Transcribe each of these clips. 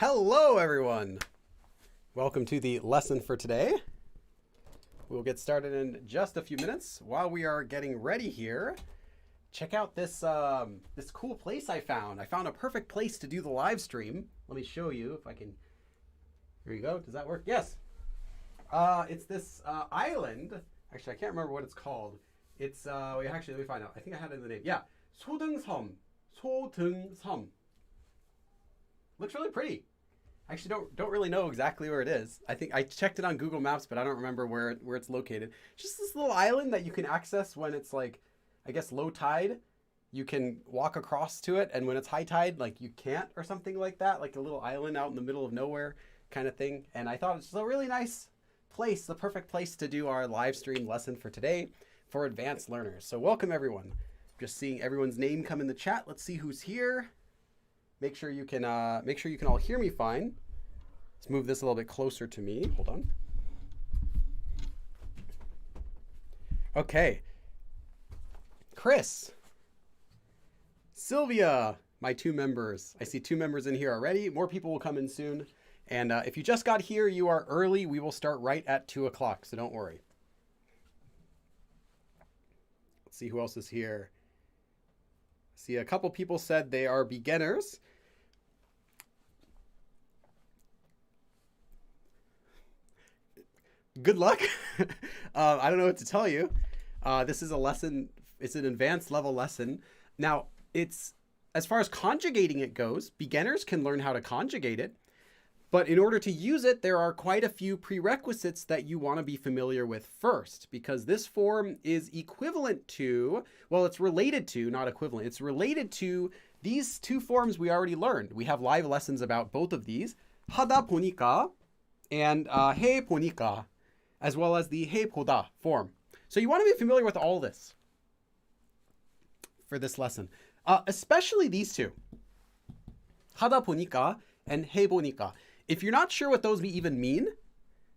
Hello, everyone. Welcome to the lesson for today. We'll get started in just a few minutes. While we are getting ready here, check out this this cool place I found. I found a perfect place to do the live stream. Let me show you if I can. Here you go. Does that work? Yes. It's this island. Actually, I can't remember what it's called. It's actually, let me find out. I think I had it in the name. Yeah, 소등섬. 소등섬. Looks really pretty. Actually, don't really know exactly where it is. I think I checked it on Google Maps, but I don't remember where it's located. It's just this little island that you can access when it's like, I guess, low tide. You can walk across to it, and when it's high tide, like you can't, or something like that. Like a little island out in the middle of nowhere kind of thing. And I thought it's a really nice place, the perfect place to do our live stream lesson for today for advanced learners. So welcome everyone. Just seeing everyone's name come in the chat. Let's see who's here. Make sure you can all hear me fine. Let's move this a little bit closer to me. Hold on. Okay. Chris. Sylvia, my 2 members. I see 2 members in here already. More people will come in soon. And if you just got here, you are early. We will start right at 2 o'clock, so don't worry. Let's see who else is here. See, a couple people said they are beginners. Good luck. I don't know what to tell you. This is a lesson. It's an advanced level lesson. Now, it's as far as conjugating it goes, beginners can learn how to conjugate it. But in order to use it, there are quite a few prerequisites that you want to be familiar with first, because this form is equivalent to, well, it's related to, not equivalent, it's related to these 2 forms we already learned. We have live lessons about both of these, 하다 보니까 and 해 보니까, as well as the 해 보다 form. So you want to be familiar with all this for this lesson, especially these 2, 하다 보니까 and 해 보니까. If you're not sure what those even mean,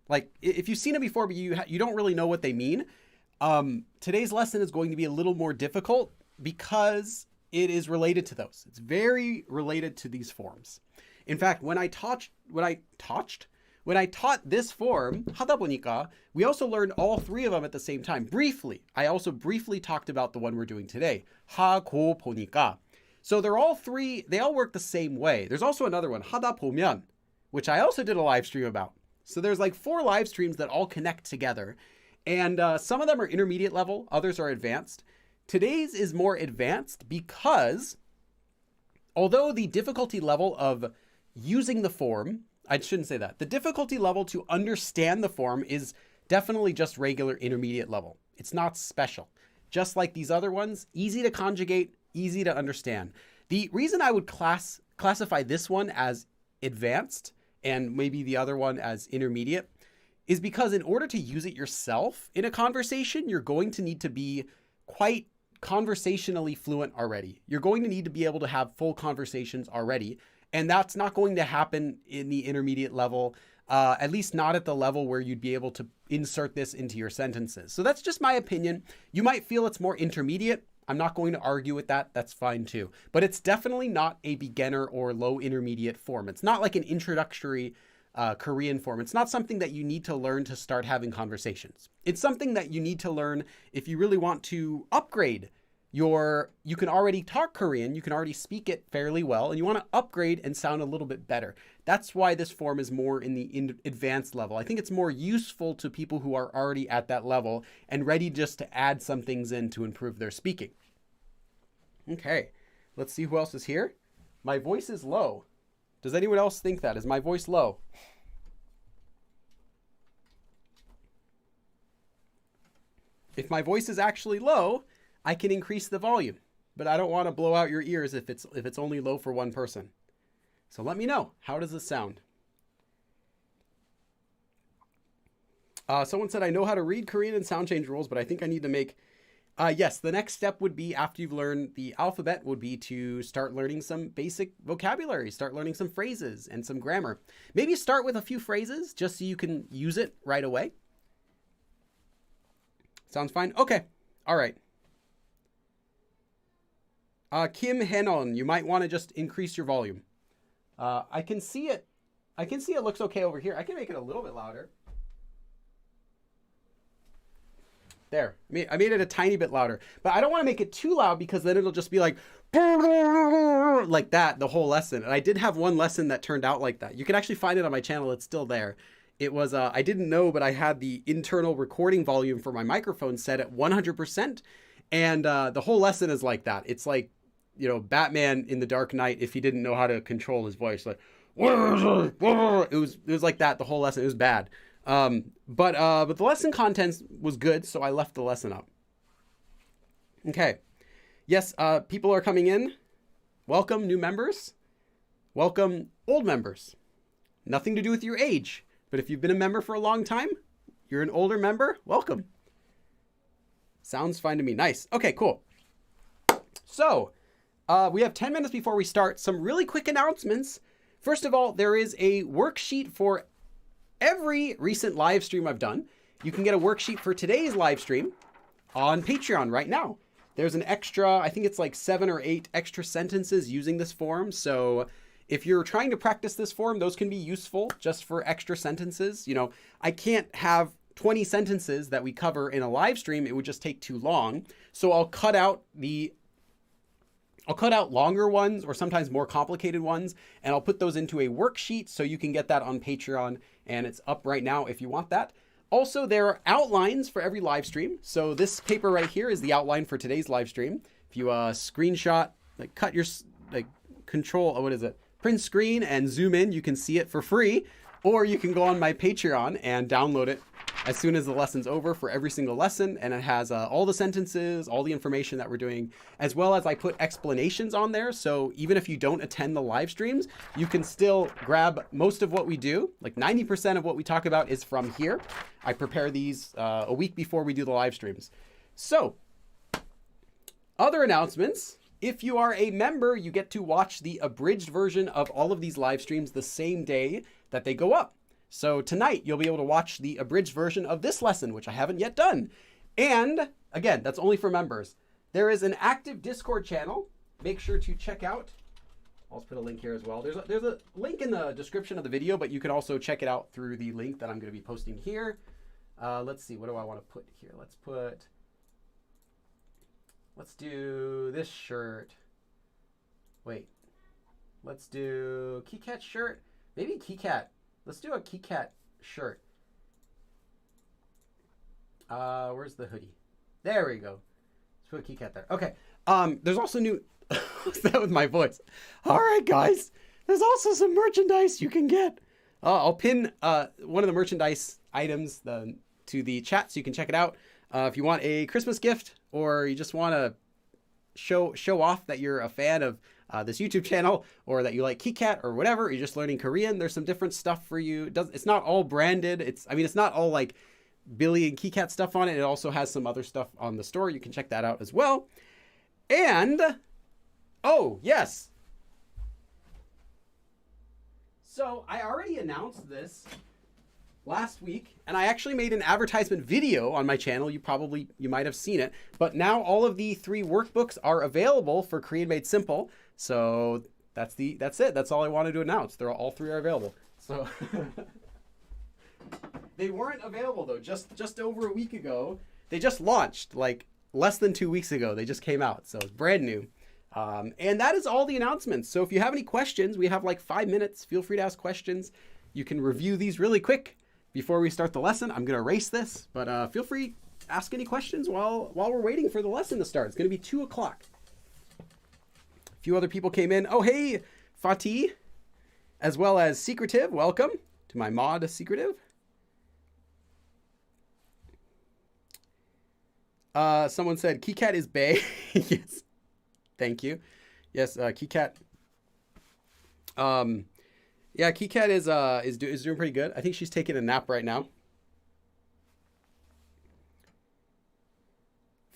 like if you've seen it before but you don't really know what they mean, today's lesson is going to be a little more difficult because it is related to those. It's very related to these forms. In fact, when I taught this form, 하다 보니까, we also learned all 3 of them at the same time. Briefly, I also briefly talked about the one we're doing today, 하고 보니까. So they're all 3, they all work the same way. There's also another one, 하다 보면, which I also did a live stream about. So there's like 4 live streams that all connect together. And some of them are intermediate level, others are advanced. Today's is more advanced because although the difficulty level of using the form, I shouldn't say that. The difficulty level to understand the form is definitely just regular intermediate level. It's not special. Just like these other ones, easy to conjugate, easy to understand. The reason I would classify this one as advanced and maybe the other one as intermediate is because in order to use it yourself in a conversation, you're going to need to be quite conversationally fluent already. You're going to need to be able to have full conversations already. And that's not going to happen in the intermediate level, at least not at the level where you'd be able to insert this into your sentences. So that's just my opinion. You might feel it's more intermediate. I'm not going to argue with that. That's fine too. But it's definitely not a beginner or low intermediate form. It's not like an introductory Korean form. It's not something that you need to learn to start having conversations. It's something that you need to learn if you really want to upgrade you can already talk Korean, you can already speak it fairly well, and you want to upgrade and sound a little bit better. That's why this form is more in the advanced level. I think it's more useful to people who are already at that level and ready just to add some things in to improve their speaking. Okay, let's see who else is here. My voice is low. Does anyone else think that? Is my voice low? If my voice is actually low, I can increase the volume, but I don't want to blow out your ears if it's only low for one person. So let me know. How does this sound? Someone said, I know how to read Korean and sound change rules, but I think I need to make... yes, the next step would be, after you've learned the alphabet, would be to start learning some basic vocabulary, start learning some phrases and some grammar. Maybe start with a few phrases just so you can use it right away. Sounds fine? Okay. All right. Kim Henon, you might want to just increase your volume. I can see it I can see it looks okay over here. I can make it a little bit louder. There. I made it a tiny bit louder. But I don't want to make it too loud because then it'll just be like that the whole lesson. And I did have one lesson that turned out like that. You can actually find it on my channel. It's still there. It was, I didn't know, but I had the internal recording volume for my microphone set at 100%. And the whole lesson is like that. It's like, you know, Batman in the Dark Knight if he didn't know how to control his voice. Like, it was like that the whole lesson. It was bad. But the lesson content was good, so I left the lesson up. Okay. Yes, people are coming in. Welcome, new members. Welcome, old members. Nothing to do with your age, but if you've been a member for a long time, you're an older member, welcome. Sounds fine to me. Nice. Okay, cool. So, we have 10 minutes before we start. Some really quick announcements. First of all, there is a worksheet for every recent live stream I've done. You can get a worksheet for today's live stream on Patreon right now. There's an extra, I think it's like 7 or 8 extra sentences using this form. So if you're trying to practice this form, those can be useful just for extra sentences. You know, I can't have 20 sentences that we cover in a live stream. It would just take too long. So I'll cut out longer ones or sometimes more complicated ones, and I'll put those into a worksheet so you can get that on Patreon, and it's up right now if you want that. Also, there are outlines for every live stream. So this paper right here is the outline for today's live stream. If you screenshot, like cut your, like control, what is it? Print screen and zoom in, you can see it for free, or you can go on my Patreon and download it as soon as the lesson's over for every single lesson. And it has all the sentences, all the information that we're doing, as well as I put explanations on there. So even if you don't attend the live streams, you can still grab most of what we do. Like 90% of what we talk about is from here. I prepare these a week before we do the live streams. So other announcements. If you are a member, you get to watch the abridged version of all of these live streams the same day that they go up. So tonight, you'll be able to watch the abridged version of this lesson, which I haven't yet done. And again, that's only for members. There is an active Discord channel. Make sure to check out. I'll put a link here as well. There's a link in the description of the video, but you can also check it out through the link that I'm going to be posting here. Let's see, what do I want to put here? Let's do this shirt. Wait, let's do KitKat shirt. Maybe KitKat. Let's do a KitKat shirt. Where's the hoodie? There we go. Let's put KitKat there. Okay. There's also new. What's that with my voice? All right, guys. There's also some merchandise you can get. I'll pin one of the merchandise items to the chat so you can check it out. If you want a Christmas gift or you just want to show off that you're a fan of this YouTube channel or that you like KitKat or whatever, you're just learning Korean, there's some different stuff for you. It's not all branded. It's not all like Billy and KitKat stuff on it. It also has some other stuff on the store. You can check that out as well. And, oh, yes. So I already announced this last week, and I actually made an advertisement video on my channel. You might have seen it, but now all of the 3 workbooks are available for Korean Made Simple. So that's it. That's all I wanted to announce. All 3 are available. So they weren't available though. Just over a week ago, they just launched like less than 2 weeks ago. They just came out. So it's brand new. And that is all the announcements. So if you have any questions, we have like 5 minutes. Feel free to ask questions. You can review these really quick. Before we start the lesson, I'm going to erase this, but feel free to ask any questions while we're waiting for the lesson to start. It's going to be 2 o'clock. A few other people came in. Oh, hey, Fatih, as well as Secretive. Welcome to my mod, Secretive. Someone said, KitKat is bae. Yes. Thank you. Yes, KitKat. Yeah, KitKat is doing pretty good. I think she's taking a nap right now.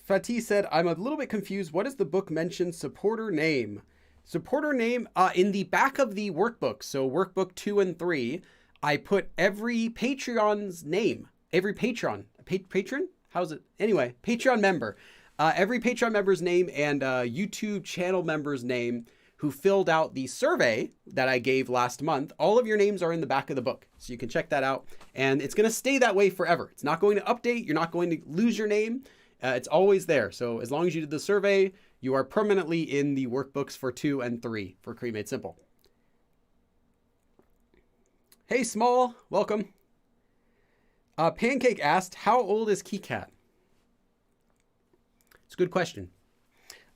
Fatih said, I'm a little bit confused. What does the book mention supporter name? Supporter name in the back of the workbook. So workbook 2 and 3, I put every Patreon's name. Every patron. Patron? How's it? Anyway, Patreon member. Every Patreon member's name and YouTube channel member's name who filled out the survey that I gave last month. All of your names are in the back of the book, so you can check that out. And it's going to stay that way forever. It's not going to update. You're not going to lose your name. It's always there. So as long as you did the survey, you are permanently in the workbooks for 2 and 3 for Korean Made Simple. Hey, Small, welcome. Pancake asked, how old is KiCat? It's a good question.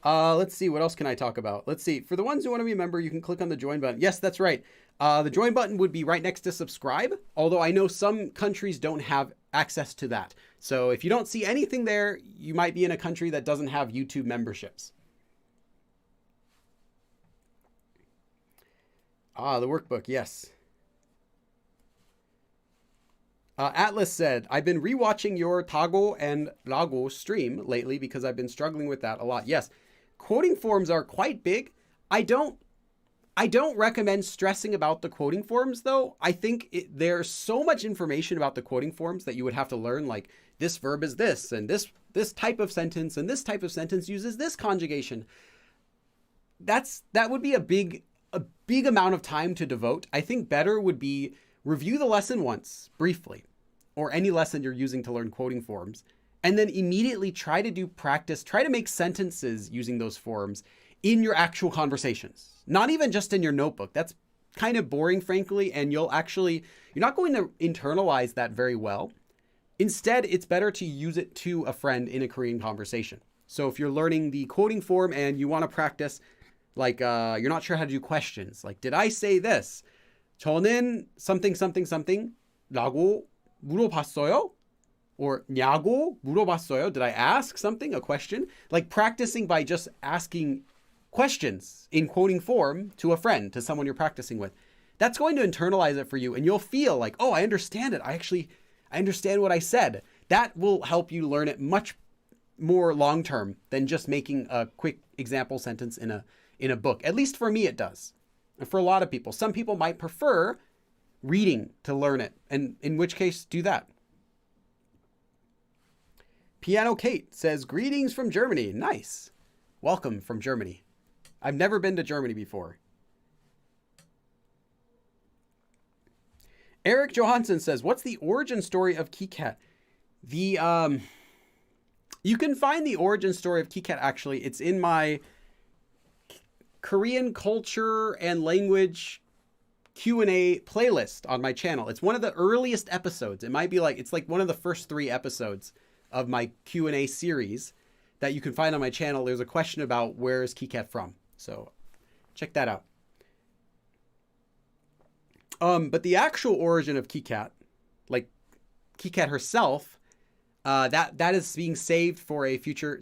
Let's see, what else can I talk about? Let's see, for the ones who want to be a member, you can click on the join button. Yes, that's right. The join button would be right next to subscribe, although I know some countries don't have access to that. So if you don't see anything there, you might be in a country that doesn't have YouTube memberships. The workbook, yes. Atlas said, I've been rewatching your Tago and Lago stream lately because I've been struggling with that a lot. Yes, quoting forms are quite big. I don't recommend stressing about the quoting forms, though. I think there's so much information about the quoting forms that you would have to learn, like this verb is this, and this type of sentence, and this type of sentence uses this conjugation. That would be a big amount of time to devote. I think better would be review the lesson once, briefly, or any lesson you're using to learn quoting forms, and then immediately try to do practice, try to make sentences using those forms in your actual conversations. Not even just in your notebook. That's kind of boring, frankly, and you're not going to internalize that very well. Instead, it's better to use it to a friend in a Korean conversation. So if you're learning the quoting form and you want to practice, like you're not sure how to do questions, like, did I say this? 저는 something something something 라고 물어봤어요? Or 냐고 물어봤어요? Did I ask something, a question? Like practicing by just asking questions in quoting form to a friend, to someone you're practicing with. That's going to internalize it for you, and you'll feel like, oh, I understand it. I understand what I said. That will help you learn it much more long-term than just making a quick example sentence in a book. At least for me, it does. And for a lot of people, some people might prefer reading to learn it, and in which case, do that. Piano Kate says, greetings from Germany. Nice. Welcome from Germany. I've never been to Germany before. Eric Johansson says, what's the origin story of KiCat? You can find the origin story of KiCat, actually. It's in my Korean culture and language Q&A playlist on my channel. It's one of the earliest episodes. It's like one of the first 3 episodes of my Q&A series that you can find on my channel. There's a question about where is KiCat from. So check that out. But the actual origin of KiCat, like KiCat herself, that is being saved for a future.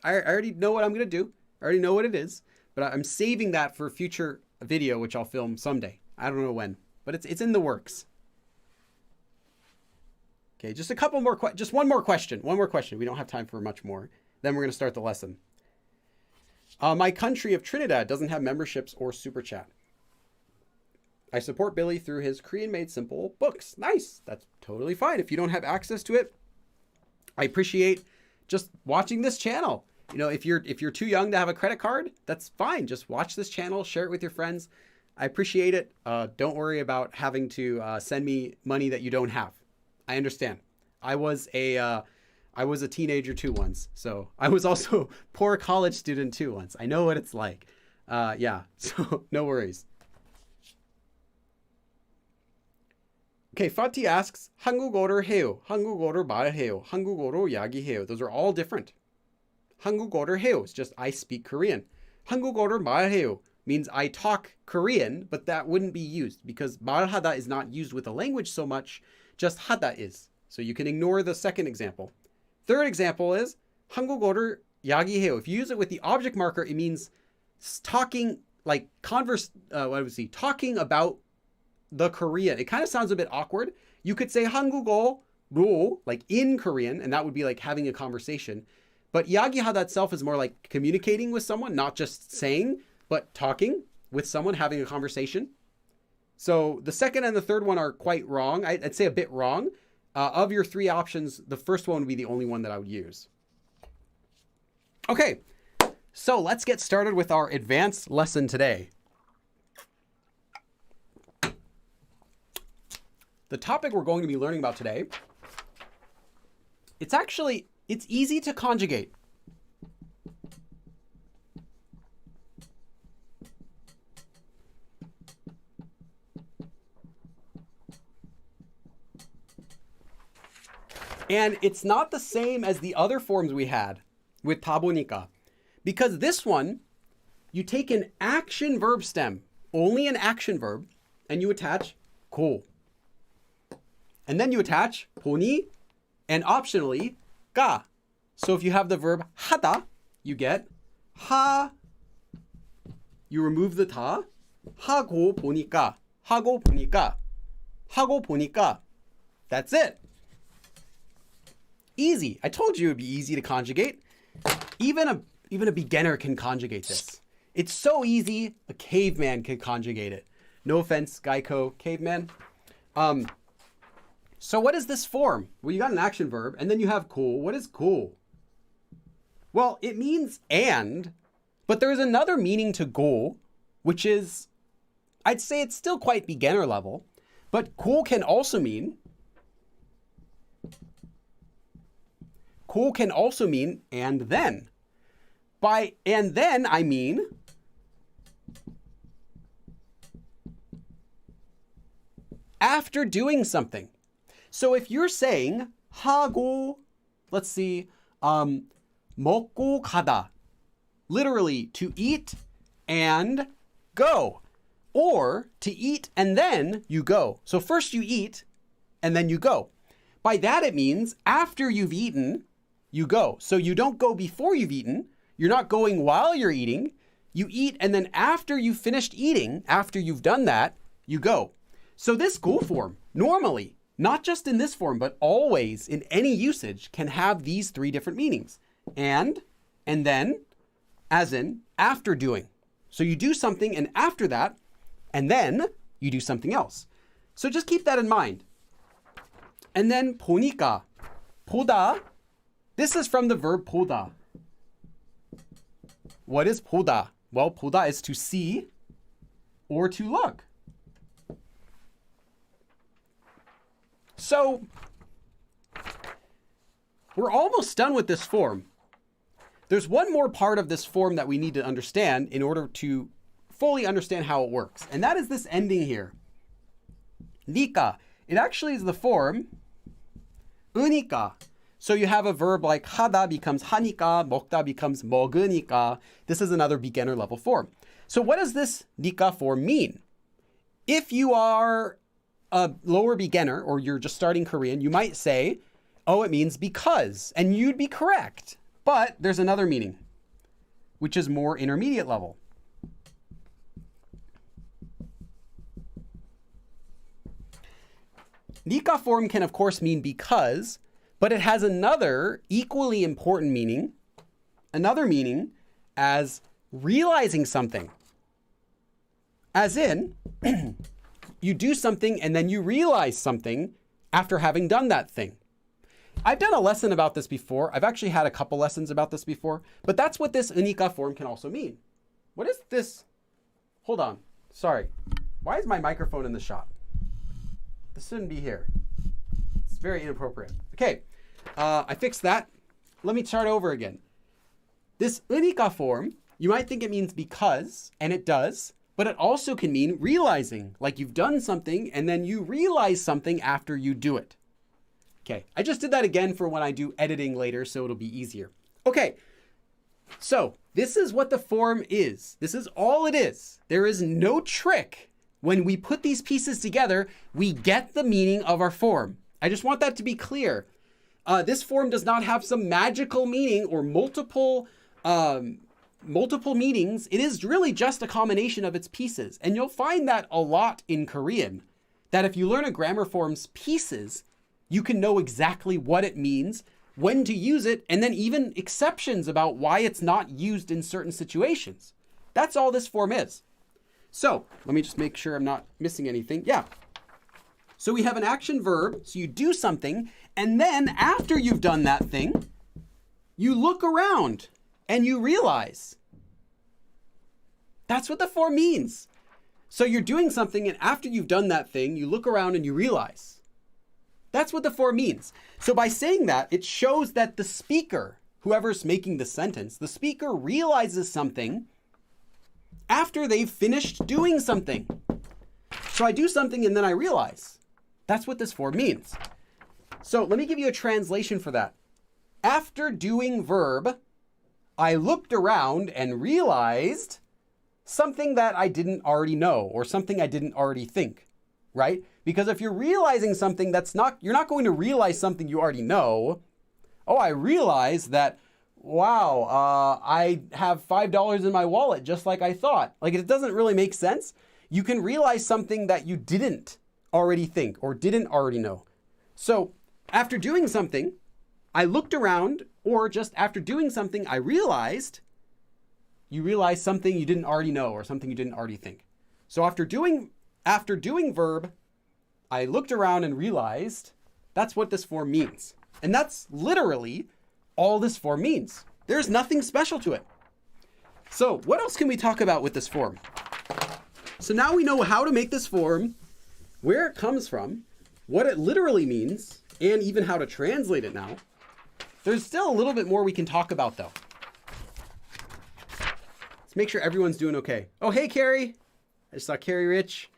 I already know what I'm going to do. I already know what it is. But I'm saving that for a future video, which I'll film someday. I don't know when, but it's in the works. Okay, just a couple more just one more question. One more question. We don't have time for much more. Then we're going to start the lesson. My country of Trinidad doesn't have memberships or super chat. I support Billy through his Korean Made Simple books. Nice. That's totally fine. If you don't have access to it, I appreciate just watching this channel. You know, if you're too young to have a credit card, that's fine. Just watch this channel, share it with your friends. I appreciate it. Don't worry about having to send me money that you don't have. I understand. I was a teenager too once, so I was also a poor college student too once. I know what it's like. Yeah, so no worries. Okay, Fatih asks, 한국어를 해요, 한국어를 말해요, 한국어로 이야기해요. Those are all different. 한국어를 해요 is just I speak Korean. 한국어를 말해요 means I talk Korean, but that wouldn't be used because 말하다 is not used with the language so much, just 하다 is. So you can ignore the second example. Third example is 한국어를 이야기해요. If you use it with the object marker, it means talking, like talking about the Korean. It kind of sounds a bit awkward. You could say 한국어로, like in Korean, and that would be like having a conversation. But 이야기하다 itself is more like communicating with someone, not just saying, but talking with someone, having a conversation. So the second and the third one are quite wrong. I'd say a bit wrong. Of your 3 options, the first one would be the only one that I would use. Okay, So let's get started with our advanced lesson today. The topic we're going to be learning about today, it's easy to conjugate. And it's not the same as the other forms we had with 다 보니까. Because this one, you take an action verb stem, only an action verb, and you attach 고. And then you attach 보니 and optionally 가. So if you have the verb 하다, you get 하. You remove the 다. 하고 보니까. 하고 보니까. 하고 보니까. That's it. Easy. I told you it would be easy to conjugate. Even a beginner can conjugate this. It's so easy, a caveman can conjugate it. No offense, Geico caveman. So what is this form? Well, you got an action verb, and then you have cool. What is cool? Well, it means and, but there's another meaning to go, which is, I'd say it's still quite beginner level, but cool can also mean and then. By and then, I mean after doing something. So if you're saying 하고, let's see, 먹고 가다, literally to eat and go, or to eat and then you go. So first you eat and then you go. By that it means after you've eaten, you go. So you don't go before you've eaten. You're not going while you're eating. You eat, and then after you've finished eating, after you've done that, you go. So this go form, normally, not just in this form, but always in any usage, can have these three different meanings. And then, as in, after doing. So you do something, and after that, and then you do something else. So just keep that in mind. And then 보니까, 보다. This is from the verb 보다. What is 보다? Well, 보다 is to see or to look. So, we're almost done with this form. There's one more part of this form that we need to understand in order to fully understand how it works. And that is this ending here. 니까. It actually is the form 으니까. So you have a verb like 하다 becomes 하니까, 먹다 becomes 먹으니까. This is another beginner level form. So what does this 니까 form mean? If you are a lower beginner or you're just starting Korean, you might say, oh, it means because, and you'd be correct. But there's another meaning, which is more intermediate level. 니까 form can, of course, mean because, but it has another equally important meaning, as realizing something. As in, you do something and then you realize something after having done that thing. I've done a lesson about this before. I've actually had a couple lessons about this before, but that's what this 으니까 form can also mean. What is this? Hold on. Sorry. Why is my microphone in the shot? This shouldn't be here. It's very inappropriate. Okay. I fixed that. Let me start over again. This 으니까 form, you might think it means because, and it does, but it also can mean realizing, like you've done something and then you realize something after you do it. Okay, I just did that again for when I do editing later, so it'll be easier. Okay, so this is what the form is. This is all it is. There is no trick. When we put these pieces together, we get the meaning of our form. I just want that to be clear. This form does not have some magical meaning or multiple meanings. It is really just a combination of its pieces. And you'll find that a lot in Korean, that if you learn a grammar form's pieces, you can know exactly what it means, when to use it, and then even exceptions about why it's not used in certain situations. That's all this form is. So let me just make sure I'm not missing anything. Yeah. So we have an action verb. So you do something, and then after you've done that thing, you look around and you realize That's what the for means. So you're doing something, and after you've done that thing, you look around and you realize. That's what the for means. So by saying that, it shows that the speaker, whoever's making the sentence, the speaker realizes something after they've finished doing something. So I do something and then I realize. That's what this for means. So let me give you a translation for that. After doing verb, I looked around and realized something that I didn't already know or something I didn't already think, right? Because if you're realizing something you're not going to realize something you already know. Oh, I realized that, wow, I have $5 in my wallet just like I thought. Like, it doesn't really make sense. You can realize something that you didn't already think or didn't already know. So after doing something, I looked around, or just after doing something, I realized. You realize something you didn't already know or something you didn't already think. So after doing verb, I looked around and realized. That's what this form means. And that's literally all this form means. There's nothing special to it. So what else can we talk about with this form? So now we know how to make this form, where it comes from, what it literally means, and even how to translate it now. There's still a little bit more we can talk about though. Let's make sure everyone's doing okay. Oh, hey, Carrie. I just saw Carrie Rich.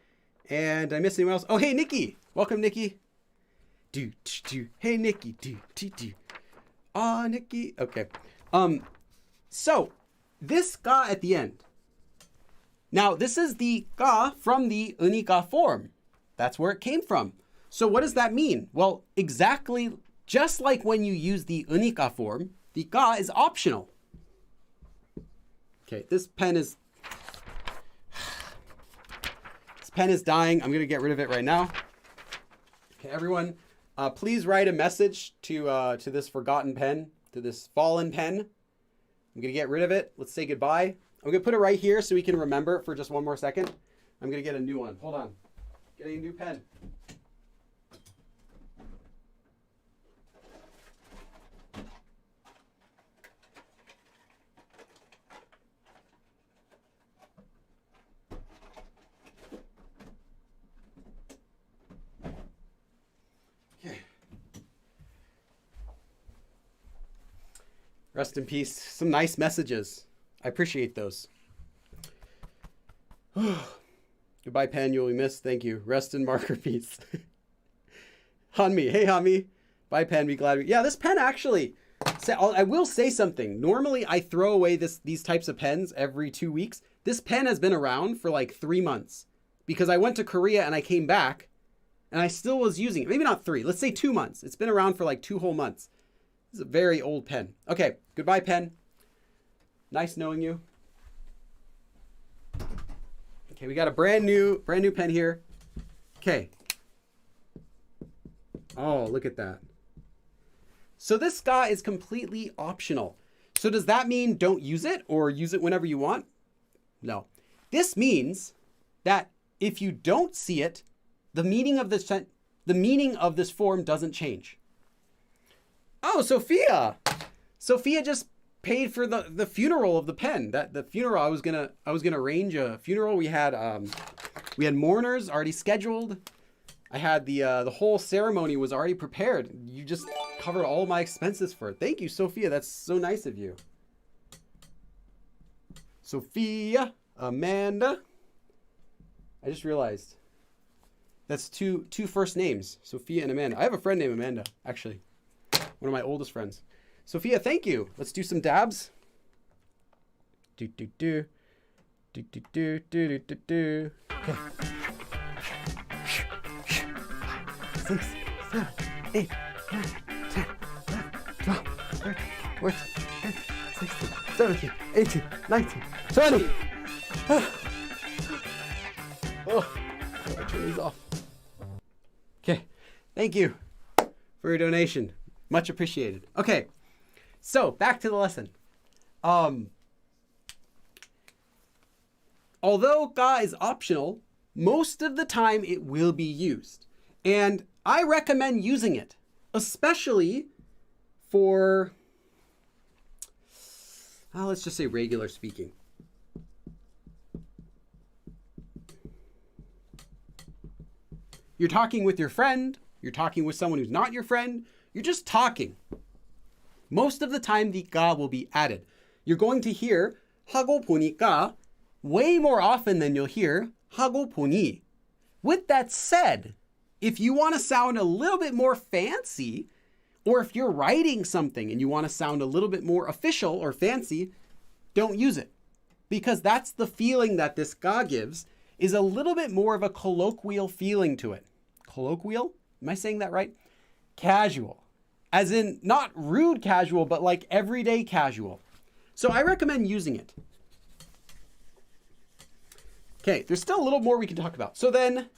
And did I miss anyone else? Oh, hey, Nikki. Welcome, Nikki. Hey, Nikki. Ah, Nikki. Okay. So this ga at the end. Now, this is the ga from the unika form. That's where it came from. So what does that mean? Well, exactly just like when you use the unika form, the ga is optional. Okay, this pen is dying. I'm going to get rid of it right now. Okay, everyone, please write a message to this forgotten pen, to this fallen pen. I'm going to get rid of it. Let's say goodbye. I'm going to put it right here so we can remember it for just one more second. I'm going to get a new one. Hold on. Getting a new pen. Rest in peace. Some nice messages. I appreciate those. Goodbye, pen. You'll be missed. Thank you. Rest in marker peace. Hanmi. Hey, Hanmi. Bye, pen. Be glad. Yeah, this pen actually. I will say something. Normally, I throw away these types of pens every 2 weeks. This pen has been around for like 3 months because I went to Korea and I came back and I still was using it. Maybe not 3. Let's say 2 months. It's been around for like 2 whole months. This is a very old pen. Okay, goodbye, pen. Nice knowing you. Okay, we got a brand new pen here. Okay. Oh, look at that. So this guy is completely optional. So does that mean don't use it or use it whenever you want? No. This means that if you don't see it, the meaning of this form doesn't change. Oh, Sophia. Sophia just paid for the funeral of the pen. The funeral I was gonna arrange a funeral. We had mourners already scheduled. I had the whole ceremony was already prepared. You just covered all my expenses for it. Thank you, Sophia. That's so nice of you. Sophia, Amanda. I just realized that's two first names, Sophia and Amanda. I have a friend named Amanda, actually. One of my oldest friends. Sophia, thank you. Let's do some dabs. Do. Okay. 6, 7, 8, 9, 10, 11, 12, 13, 14, 15, 16, 17, 18, 19, 20. Oh, I turn these off. Okay. Thank you for your donation. Much appreciated. Okay, so back to the lesson. Although ga is optional, most of the time it will be used. And I recommend using it, especially for, let's just say regular speaking. You're talking with your friend. You're talking with someone who's not your friend. You're just talking. Most of the time, the 가 will be added. You're going to hear 하고 보니까 way more often than you'll hear 하고 보니. With that said, if you want to sound a little bit more fancy, or if you're writing something and you want to sound a little bit more official or fancy, don't use it. Because that's the feeling that this 가 gives, is a little bit more of a colloquial feeling to it. Colloquial? Am I saying that right? Casual. As in, not rude casual, but like everyday casual. So I recommend using it. Okay, there's still a little more we can talk about. So then,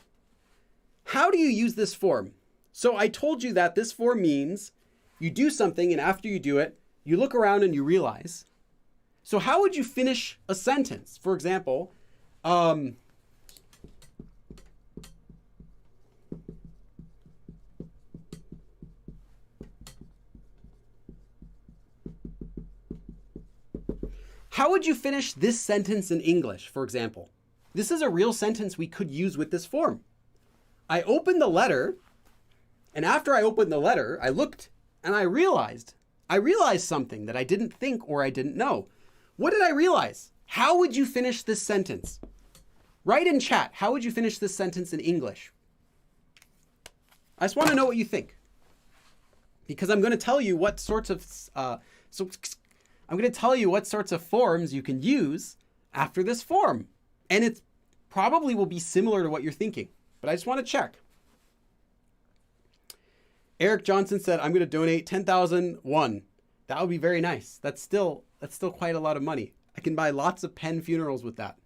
how do you use this form? So I told you that this form means you do something, and after you do it, you look around and you realize. So how would you finish a sentence? For example, how would you finish this sentence in English, for example? This is a real sentence we could use with this form. I opened the letter, and after I opened the letter, I looked and I realized something that I didn't think or I didn't know. What did I realize? How would you finish this sentence? Write in chat, how would you finish this sentence in English? I just want to know what you think. Because I'm going to tell you what sorts of forms you can use after this form. And it probably will be similar to what you're thinking. But I just want to check. Eric Johnson said, I'm going to donate 10,000 won. That would be very nice. That's still quite a lot of money. I can buy lots of pen funerals with that.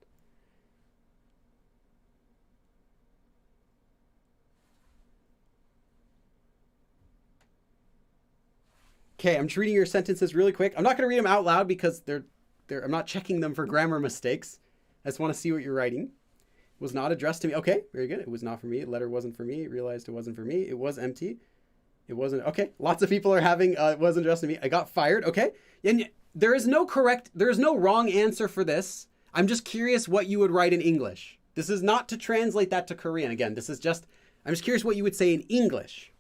Okay, I'm just reading your sentences really quick. I'm not going to read them out loud because I'm not checking them for grammar mistakes. I just want to see what you're writing. It was not addressed to me. Okay, very good. It was not for me. The letter wasn't for me. It realized it wasn't for me. It was empty. It wasn't. Okay, lots of people are having, it wasn't addressed to me. I got fired. Okay, and there is no wrong answer for this. I'm just curious what you would write in English. This is not to translate that to Korean. Again, I'm just curious what you would say in English.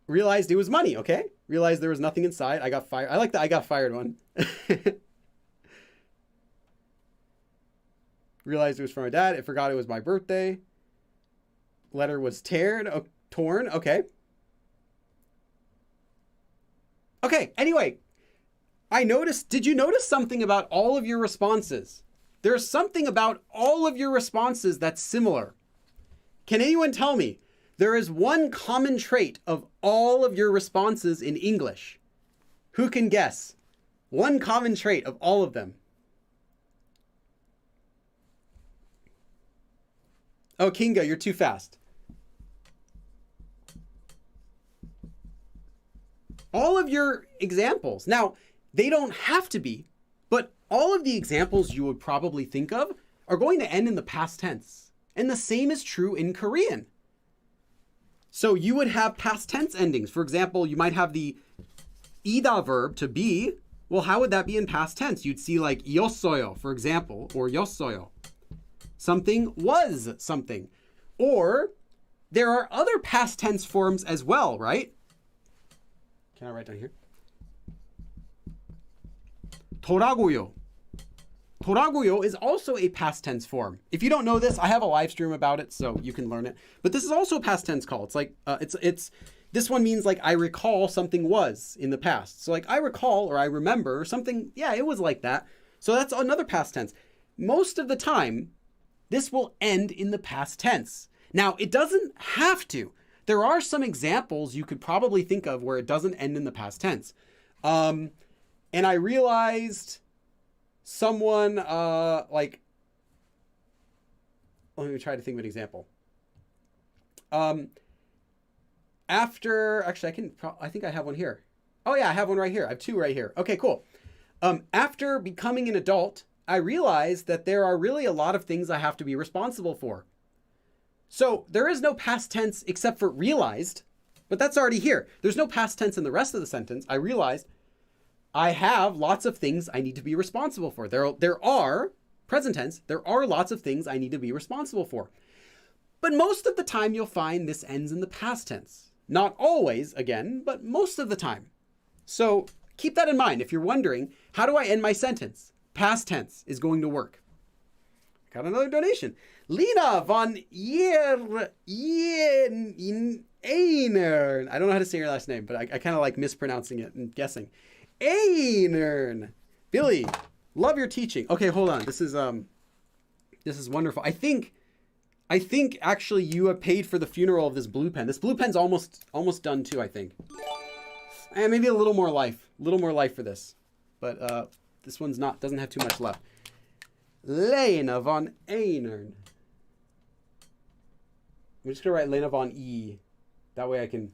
Realized it was money, okay? Realized there was nothing inside. I got fired. I like the I got fired one. Realized it was from my dad. I forgot it was my birthday. Letter was torn. Okay. Okay, anyway. Did you notice something about all of your responses? There's something about all of your responses that's similar. Can anyone tell me? There is one common trait of all of your responses in English. Who can guess? One common trait of all of them. Oh, Kinga, you're too fast. All of your examples. Now, they don't have to be, but all of the examples you would probably think of are going to end in the past tense. And the same is true in Korean. So you would have past tense endings. For example, you might have the ida verb to be. Well, how would that be in past tense? You'd see like 였어요, for example, or 였어요. Something was something. Or there are other past tense forms as well, right? Can I write down here? 더라고요. 더라고요 is also a past tense form. If you don't know this, I have a live stream about it, so you can learn it. But this is also a past tense call. It's like, this one means like I recall something was in the past. So like I recall or I remember something, yeah, it was like that. So that's another past tense. Most of the time, this will end in the past tense. Now, it doesn't have to. There are some examples you could probably think of where it doesn't end in the past tense. And I realized someone let me try to think of an example. I think I have one here. Oh yeah, I have one right here. I have two right here. Okay, cool. After becoming an adult, I realized that there are really a lot of things I have to be responsible for. So there is no past tense except for realized, but that's already here. There's no past tense in the rest of the sentence. I realized I have lots of things I need to be responsible for. There are, present tense, there are lots of things I need to be responsible for. But most of the time you'll find this ends in the past tense. Not always, again, but most of the time. So keep that in mind. If you're wondering, how do I end my sentence? Past tense is going to work. Got another donation. Lena von Einer. I don't know how to say your last name, but I kind of like mispronouncing it and guessing. Einern. Billy, love your teaching. Okay, hold on. This is wonderful. I think actually you have paid for the funeral of this blue pen. This blue pen's almost done too, I think. And maybe a little more life for this. But this one's doesn't have too much left. Lena von Einern. I'm just gonna write Lena von E. That way I can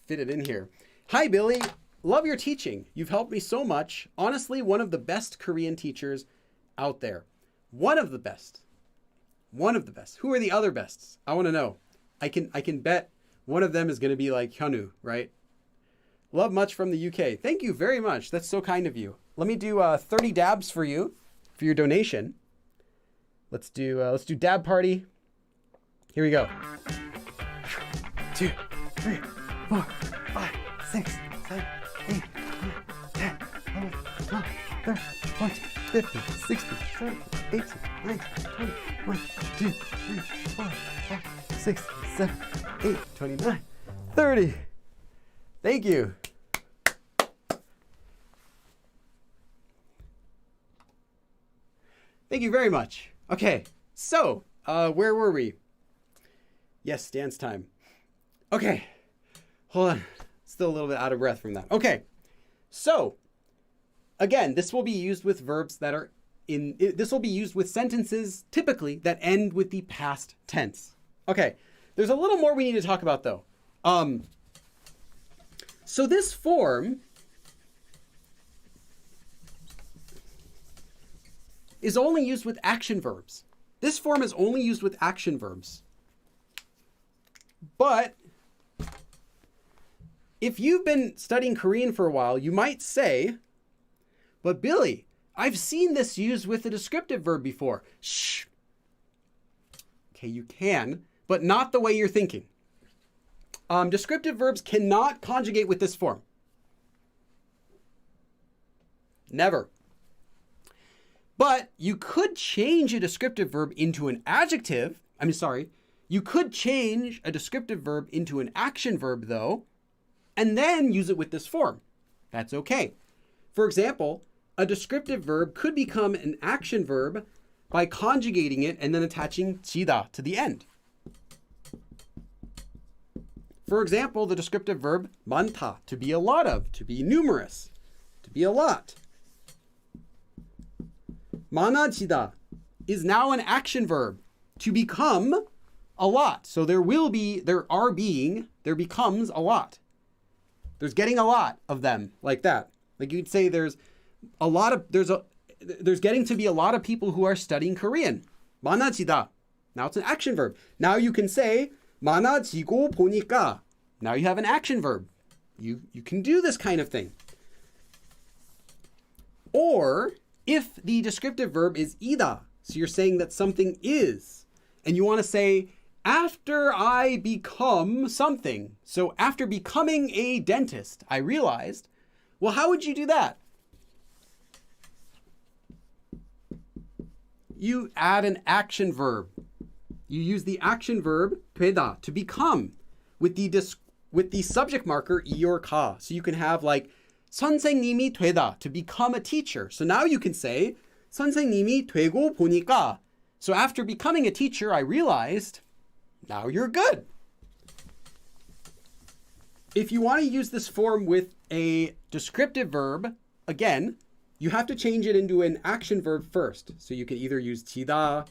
fit it in here. Hi, Billy. Love your teaching. You've helped me so much. Honestly, one of the best Korean teachers out there. One of the best. One of the best. Who are the other bests? I want to know. I can bet one of them is going to be like Hyunwoo, right? Love much from the UK. Thank you very much. That's so kind of you. Let me do 30 dabs for you for your donation. Let's do dab party. Here we go. 2, 3, 4, 5, 6, 7, 8, 9, 10, 11, 12, 13, 14, 15, 16, 17, 18, 19, 20, 1, 2, 3, 4, 5, 6, 7, 8, 29, 30. Thank you. Thank you very much. Okay, so where were we? Yes, dance time. Okay, hold on. Still a little bit out of breath from that. Okay, so again, this will be used with verbs that are this will be used with sentences typically that end with the past tense. Okay, there's a little more we need to talk about though. So this form is only used with action verbs. This form is only used with action verbs. But if you've been studying Korean for a while, you might say, but Billy, I've seen this used with a descriptive verb before. Shh. Okay, you can, but not the way you're thinking. Descriptive verbs cannot conjugate with this form. Never. But you could change a descriptive verb into an adjective. You could change a descriptive verb into an action verb though, and then use it with this form. That's okay. For example, a descriptive verb could become an action verb by conjugating it and then attaching 지다 to the end. For example, the descriptive verb 많다, to be a lot of, to be numerous, to be a lot. 많아지다 is now an action verb, to become a lot. So there becomes a lot. There's getting a lot of them, like that. Like you'd say there's getting to be a lot of people who are studying Korean. 많아지다. Now it's an action verb. Now you can say 많아지고 보니까. Now you have an action verb. You can do this kind of thing. Or if the descriptive verb is 이다, so you're saying that something is, and you want to say after I become something. So after becoming a dentist, I realized, well, how would you do that? You add an action verb. You use the action verb 되다, to become, with the subject marker 이 or 가. So you can have like 선생님이 되다, to become a teacher. So now you can say 선생님이 되고 보니까. So after becoming a teacher, I realized, now you're good. If you want to use this form with a descriptive verb, again, you have to change it into an action verb first. So you can either use 지다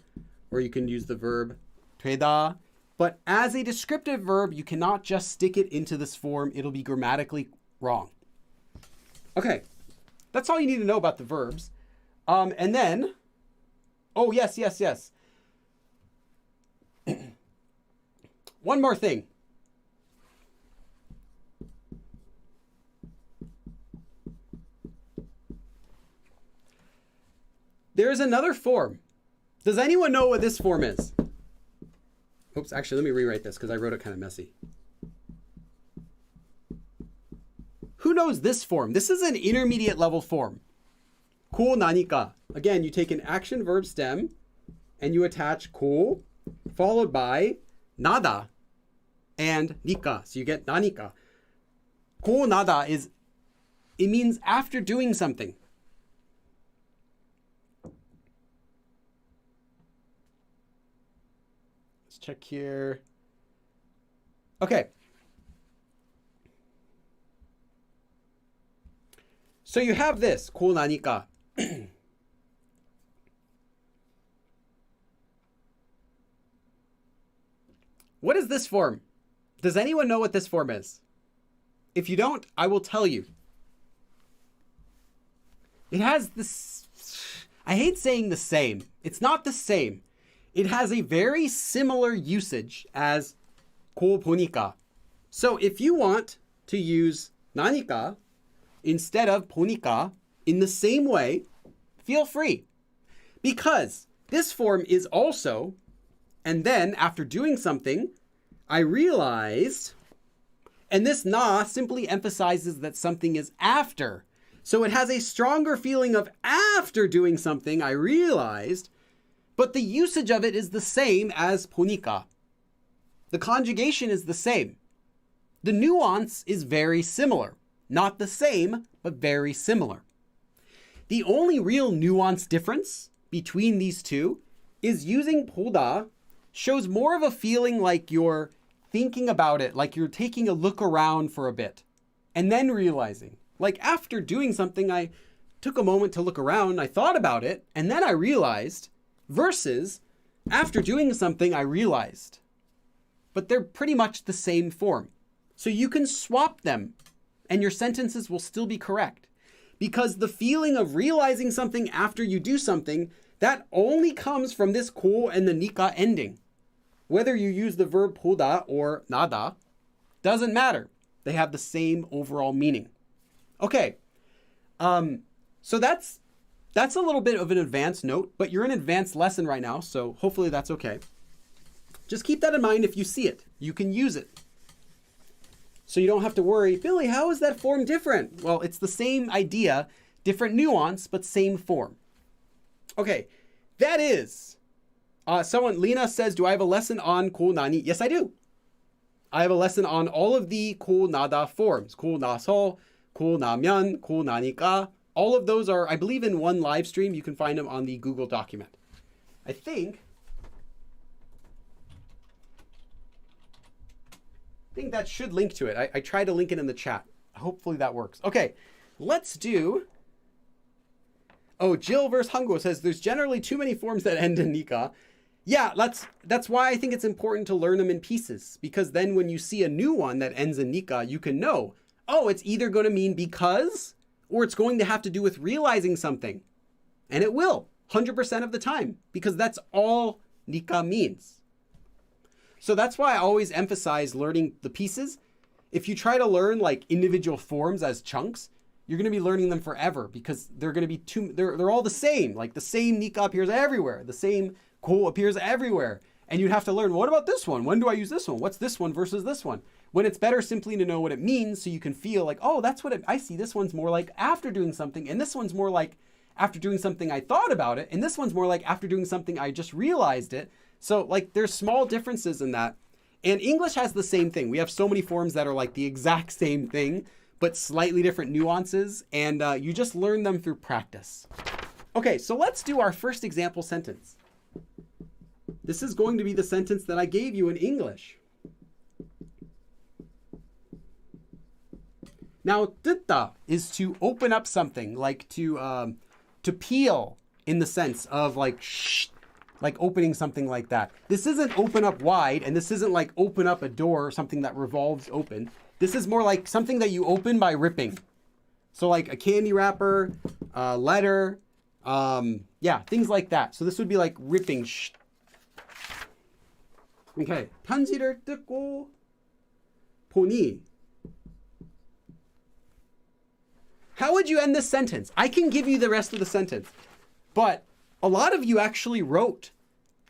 or you can use the verb 되다. But as a descriptive verb, you cannot just stick it into this form. It'll be grammatically wrong. Okay, that's all you need to know about the verbs. And then, oh, yes. One more thing. There's another form. Does anyone know what this form is? Oops, actually, let me rewrite this because I wrote it kind of messy. Who knows this form? This is an intermediate level form. 고 나니까. Again, you take an action verb stem and you attach 고 followed by 나다 and 니까. So you get 나니까. 고 나다 it means after doing something. Let's check here. Okay. So you have this, 고 나니까. What is this form? Does anyone know what this form is? If you don't, I will tell you. It has this, I hate saying the same. It's not the same. It has a very similar usage as 고 보니까. So if you want to use 나니까 instead of 보니까 in the same way, feel free. Because this form is also, and then after doing something, I realized, and this na simply emphasizes that something is after. So it has a stronger feeling of after doing something, I realized, but the usage of it is the same as 보니까. The conjugation is the same. The nuance is very similar. Not the same, but very similar. The only real nuance difference between these two is using 보다 shows more of a feeling like you're thinking about it, like you're taking a look around for a bit, and then realizing. Like after doing something, I took a moment to look around, I thought about it, and then I realized, versus after doing something, I realized. But they're pretty much the same form. So you can swap them, and your sentences will still be correct. Because the feeling of realizing something after you do something, that only comes from this 고 and the 니까 ending. Whether you use the verb 보다 or 나다, doesn't matter. They have the same overall meaning. Okay, so that's a little bit of an advanced note, but you're in an advanced lesson right now, so hopefully that's okay. Just keep that in mind. If you see it, you can use it. So you don't have to worry, Billy, how is that form different? Well, it's the same idea, different nuance, but same form. Okay, that is, Lena says, do I have a lesson on 고 나니? Yes, I do. I have a lesson on all of the 고 나다 forms. 고 나서, 고 나면, 고 나니까. All of those are, I believe, in one live stream. You can find them on the Google document. I think that should link to it. I tried to link it in the chat. Hopefully that works. Okay, let's do... Oh, Jill versus Hungo says, there's generally too many forms that end in nika. Yeah, that's why I think it's important to learn them in pieces. Because then when you see a new one that ends in nika, you can know, oh, it's either going to mean because, or it's going to have to do with realizing something. And it will, 100% of the time. Because that's all nika means. So that's why I always emphasize learning the pieces. If you try to learn like individual forms as chunks, you're going to be learning them forever because they're going to be they're all the same. Like the same nika appears everywhere. The same ko appears everywhere. And you'd have to learn, what about this one? When do I use this one? What's this one versus this one? When it's better simply to know what it means so you can feel like, oh, that's what I see. This one's more like after doing something. And this one's more like after doing something I thought about it. And this one's more like after doing something I just realized it. So like there's small differences in that. And English has the same thing. We have so many forms that are like the exact same thing, but slightly different nuances. And you just learn them through practice. Okay, so let's do our first example sentence. This is going to be the sentence that I gave you in English. Now, 뜯다 is to open up something, like to peel in the sense of like like opening something like that. This isn't open up wide, and this isn't like open up a door or something that revolves open. This is more like something that you open by ripping. So like a candy wrapper, a letter, yeah, things like that. So this would be like ripping. Okay, 편지를 뜯고 보니. How would you end this sentence? I can give you the rest of the sentence, but a lot of you actually wrote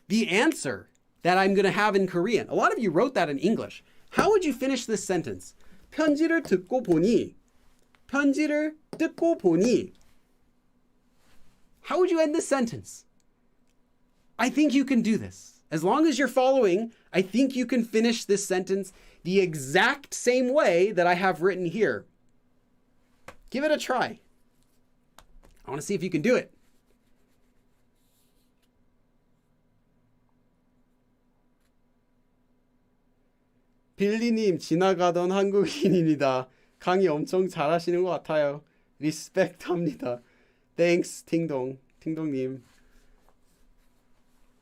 the answer that I'm going to have in Korean. A lot of you wrote that in English. How would you finish this sentence? 편지를 듣고 보니. 편지를 듣고 보니. How would you end this sentence? I think you can do this. As long as you're following, I think you can finish this sentence the exact same way that I have written here. Give it a try. I want to see if you can do it. 빌리님, 지나가던 한국인입니다. 강의 엄청 잘하시는 것 같아요. 리스펙트합니다. Thanks, 팅동. 팅동님.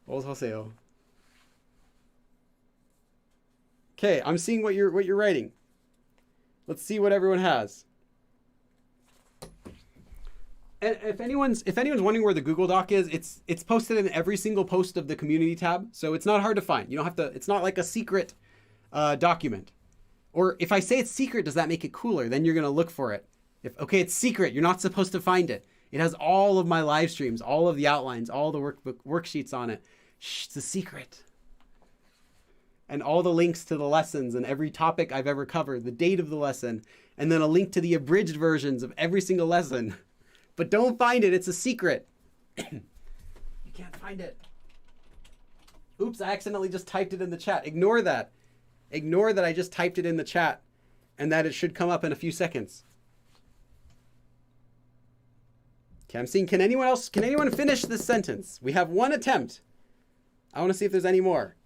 어서 오세요. Okay, I'm seeing what you're writing. Let's see what everyone has. And if anyone's wondering where the Google Doc is, it's posted in every single post of the community tab, so it's not hard to find. You don't have to. It's not like a secret document. Or if I say it's secret, does that make it cooler? Then you're gonna look for it. Okay, it's secret. You're not supposed to find it. It has all of my live streams, all of the outlines, all the worksheets on it. Shh, it's a secret. And all the links to the lessons and every topic I've ever covered, the date of the lesson, and then a link to the abridged versions of every single lesson. But don't find it. It's a secret. You can't find it. Oops, I accidentally just typed it in the chat. Ignore that. Ignore that I just typed it in the chat and that it should come up in a few seconds. Okay, I'm seeing, can anyone finish this sentence? We have one attempt. I want to see if there's any more.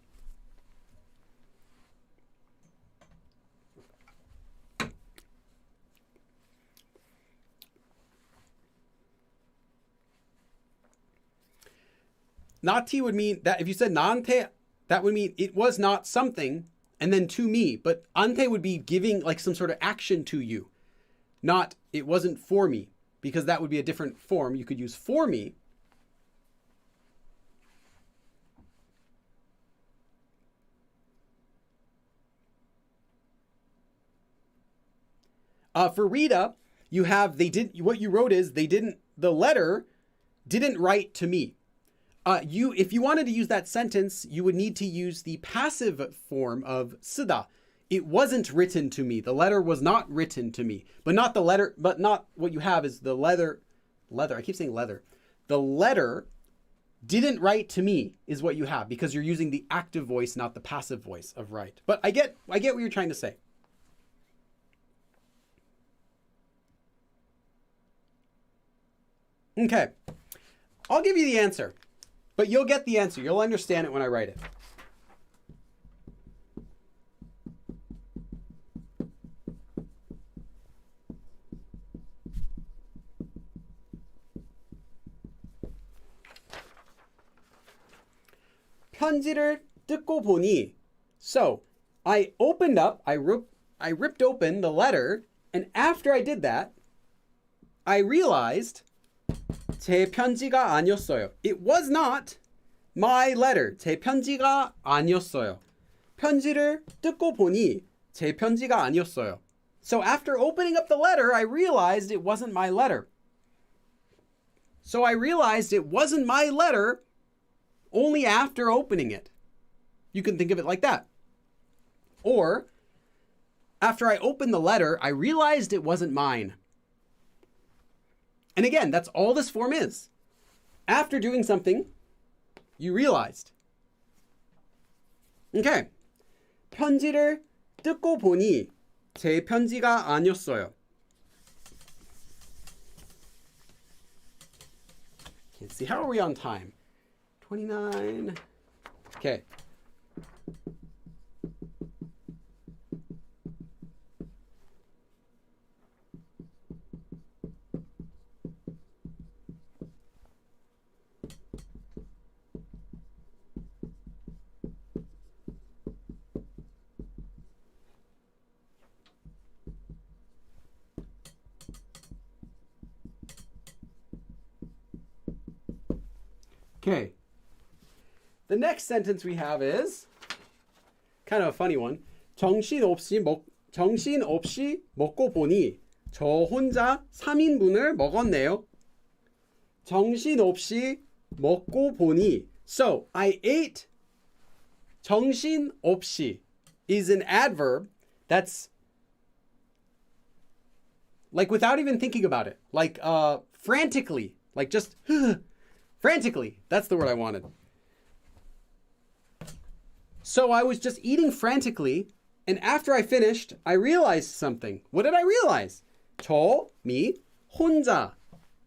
Nati would mean that if you said naante, that would mean it was not something and then to me. But ante would be giving like some sort of action to you. Not it wasn't for me, because that would be a different form. You could use for me. For Rita, you have what you wrote is the letter didn't write to me. If you wanted to use that sentence, you would need to use the passive form of 쓰다. It wasn't written to me. The letter was not written to me. But not what you have is the leather. I keep saying leather. The letter didn't write to me is what you have, because you're using the active voice, not the passive voice of write. But I get what you're trying to say. Okay. I'll give you the answer. But you'll get the answer. You'll understand it when I write it. 편지를 뜯고 보니. So, I opened up, I ripped open the letter, and after I did that, I realized 제 편지가 아니었어요. It was not my letter. 제 편지가 아니었어요. 편지를 뜯고 보니 제 편지가 아니었어요. So after opening up the letter, I realized it wasn't my letter. So I realized it wasn't my letter only after opening it. You can think of it like that. Or, after I opened the letter, I realized it wasn't mine. And again, that's all this form is. After doing something, you realized. Okay. 편지를 뜯고 보니 제 편지가 아니었어요. Let's see, how are we on time? 29. Okay. Okay. The next sentence we have is kind of a funny one. 정신없이 먹고 보니 저 혼자 3인분을 먹었네요. 정신없이 먹고 보니. So, I ate 정신 없이 is an adverb that's like without even thinking about it. Like frantically. Like just frantically. That's the word I wanted. So I was just eating frantically, and after I finished, I realized something. What did I realize? 저, me, 혼자,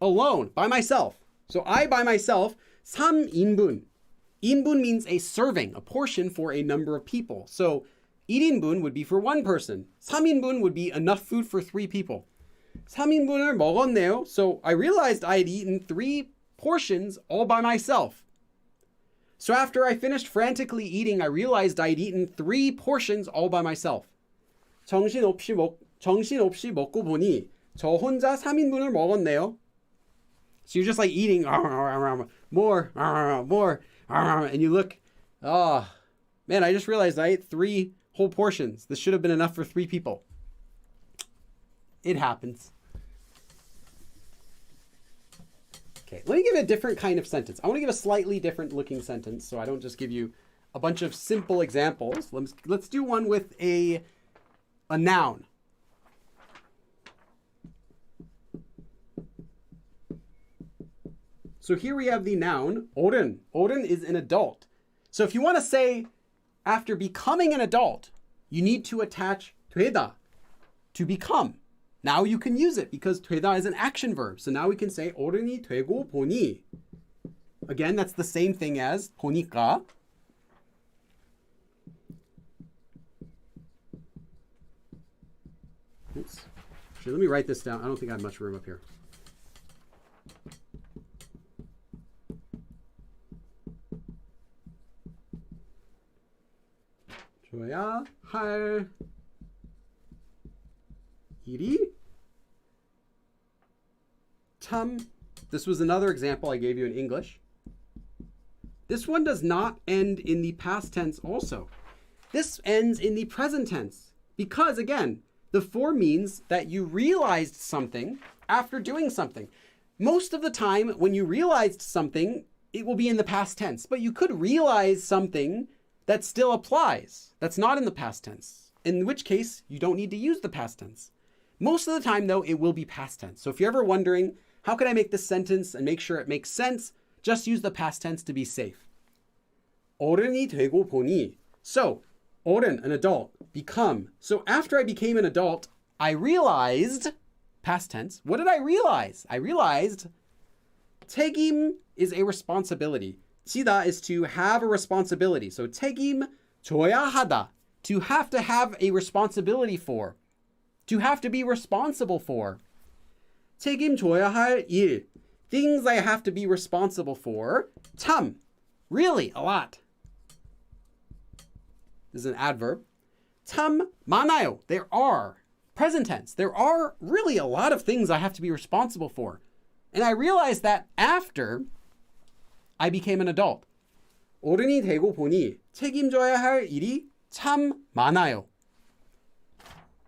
alone, by myself. So I, by myself, 3인분. 인분 means a serving, a portion for a number of people. So 1인분 would be for one person. 3인분 would be enough food for 3 people. 3인분을 먹었네요. So I realized I had eaten 3 portions all by myself. So after I finished frantically eating, I realized I had eaten 3 portions all by myself. 정신없이 먹고 보니 저 혼자 3인분을 먹었네요. So you're just like eating more, and you look, oh, man, I just realized I ate 3 whole portions. This should have been enough for 3 people. It happens. Okay, let me give a different kind of sentence. I want to give a slightly different looking sentence so I don't just give you a bunch of simple examples. Let's do one with a noun. So here we have the noun, 어른. 어른 is an adult. So if you want to say, after becoming an adult, you need to attach 되다, to become. Now you can use it because 되다 is an action verb. So now we can say 어른이 되고 보니. Again, that's the same thing as 보니까. Oops. Actually, let me write this down. I don't think I have much room up here. 줘야 할 일이 참. This was another example I gave you in English. This one does not end in the past tense also. This ends in the present tense because, again, the form means that you realized something after doing something. Most of the time, when you realized something, it will be in the past tense, but you could realize something that still applies. That's not in the past tense, in which case you don't need to use the past tense. Most of the time, though, it will be past tense. So if you're ever wondering, how can I make this sentence and make sure it makes sense? Just use the past tense to be safe. 어른이 되고 보니. So, 어른, an adult, become. So after I became an adult, I realized, past tense, what did I realize? I realized 책임 is a responsibility. 지다 is to have a responsibility. So 책임 져야 하다, to have a responsibility for, to have to be responsible for. 책임져야 할 일, things I have to be responsible for. 참, really, a lot. This is an adverb. 참 많아요, there are. Present tense, there are really a lot of things I have to be responsible for. And I realized that after I became an adult. 어른이 되고 보니 책임져야 할 일이 참 많아요.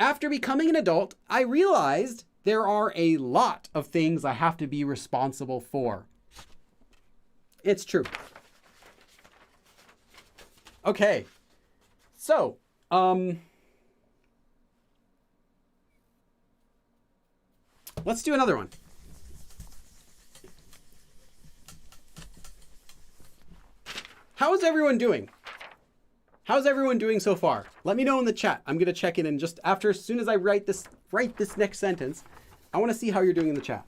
After becoming an adult, I realized there are a lot of things I have to be responsible for. It's true. Okay. So, let's do another one. How's everyone doing? How's everyone doing so far? Let me know in the chat. I'm going to check in and just after, as soon as I write this next sentence, I want to see how you're doing in the chat.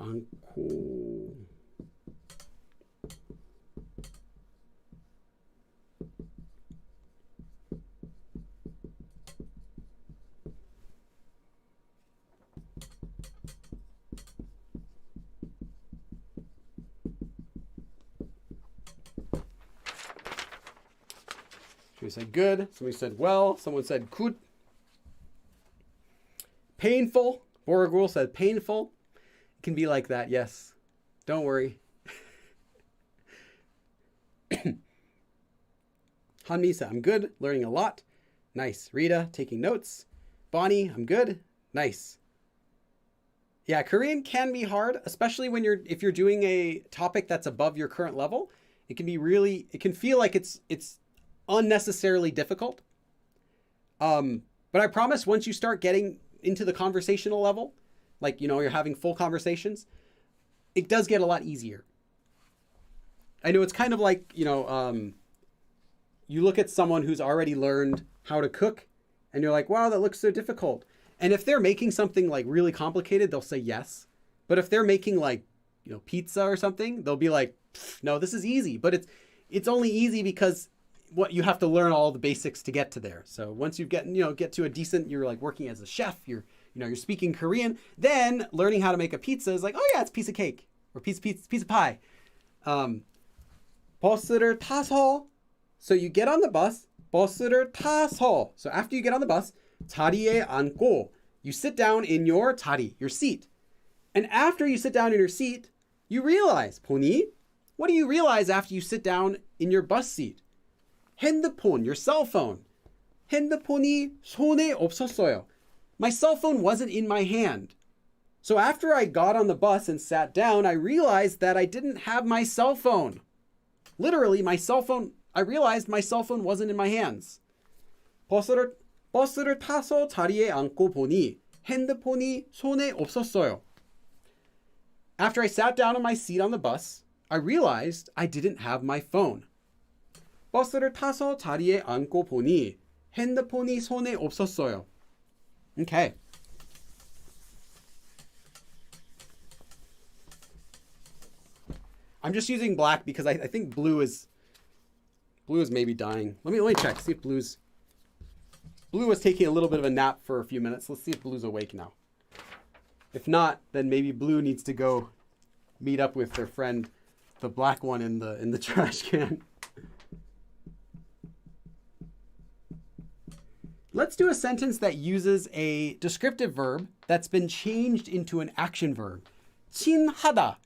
않고. Somebody said good. Somebody said well. Someone said good. Painful. Boragul said painful. It can be like that, yes. Don't worry. Hanmi said, I'm good. Learning a lot. Nice. Rita, taking notes. Bonnie, I'm good. Nice. Yeah, Korean can be hard, especially when if you're doing a topic that's above your current level. It can feel like it's unnecessarily difficult. But I promise once you start getting into the conversational level, like, you're having full conversations, it does get a lot easier. I know it's kind of like, you look at someone who's already learned how to cook and you're like, wow, that looks so difficult. And if they're making something like really complicated, they'll say yes. But if they're making like, pizza or something, they'll be like, no, this is easy. But it's only easy because you have to learn all the basics to get to there. So once you get to a decent, you're like working as a chef, you're speaking Korean, then learning how to make a pizza is like, oh yeah, it's a piece of cake or piece of pie. 버스를 타서. So you get on the bus. 버스를 타서. So after you get on the bus, 자리에 앉고. You sit down in your 자리, your seat. And after you sit down in your seat, you realize, 보니? What do you realize after you sit down in your bus seat? 핸드폰, your cell phone. 핸드폰이 손에 없었어요. My cell phone wasn't in my hand. So after I got on the bus and sat down, I realized that I didn't have my cell phone. Literally, I realized my cell phone wasn't in my hands. 버스를 타서 자리에 앉고 보니 핸드폰이 손에 없었어요. After I sat down in my seat on the bus, I realized I didn't have my phone. 버스를 타서 자리에 앉고 보니 핸드폰이 손에 없었어요. Okay. I'm just using black because I think blue is maybe dying. Let me check, see if blue was taking a little bit of a nap for a few minutes. Let's see if blue's awake now. If not, then maybe blue needs to go meet up with their friend, the black one in the trash can. Let's do a sentence that uses a descriptive verb that's been changed into an action verb. 친하다.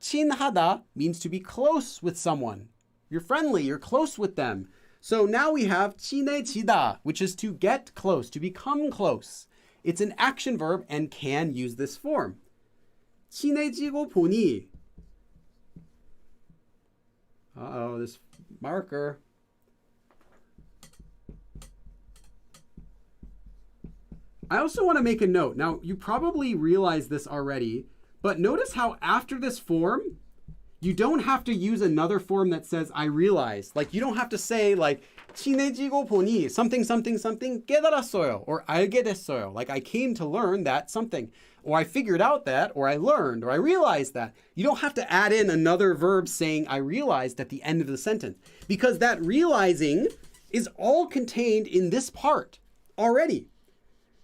친하다 means to be close with someone. You're friendly, you're close with them. So now we have 친해지다, which is to get close, to become close. It's an action verb and can use this form. 친해지고 보니. Uh-oh, this marker. I also want to make a note. Now, you probably realize this already, but notice how after this form, you don't have to use another form that says, I realized. Like, you don't have to say, like, 친해지고 보니, something, something, something, 깨달았어요, or 알게 됐어요. Like, I came to learn that something, or I figured out that, or I learned, or I realized that. You don't have to add in another verb saying, I realized at the end of the sentence, because that realizing is all contained in this part already.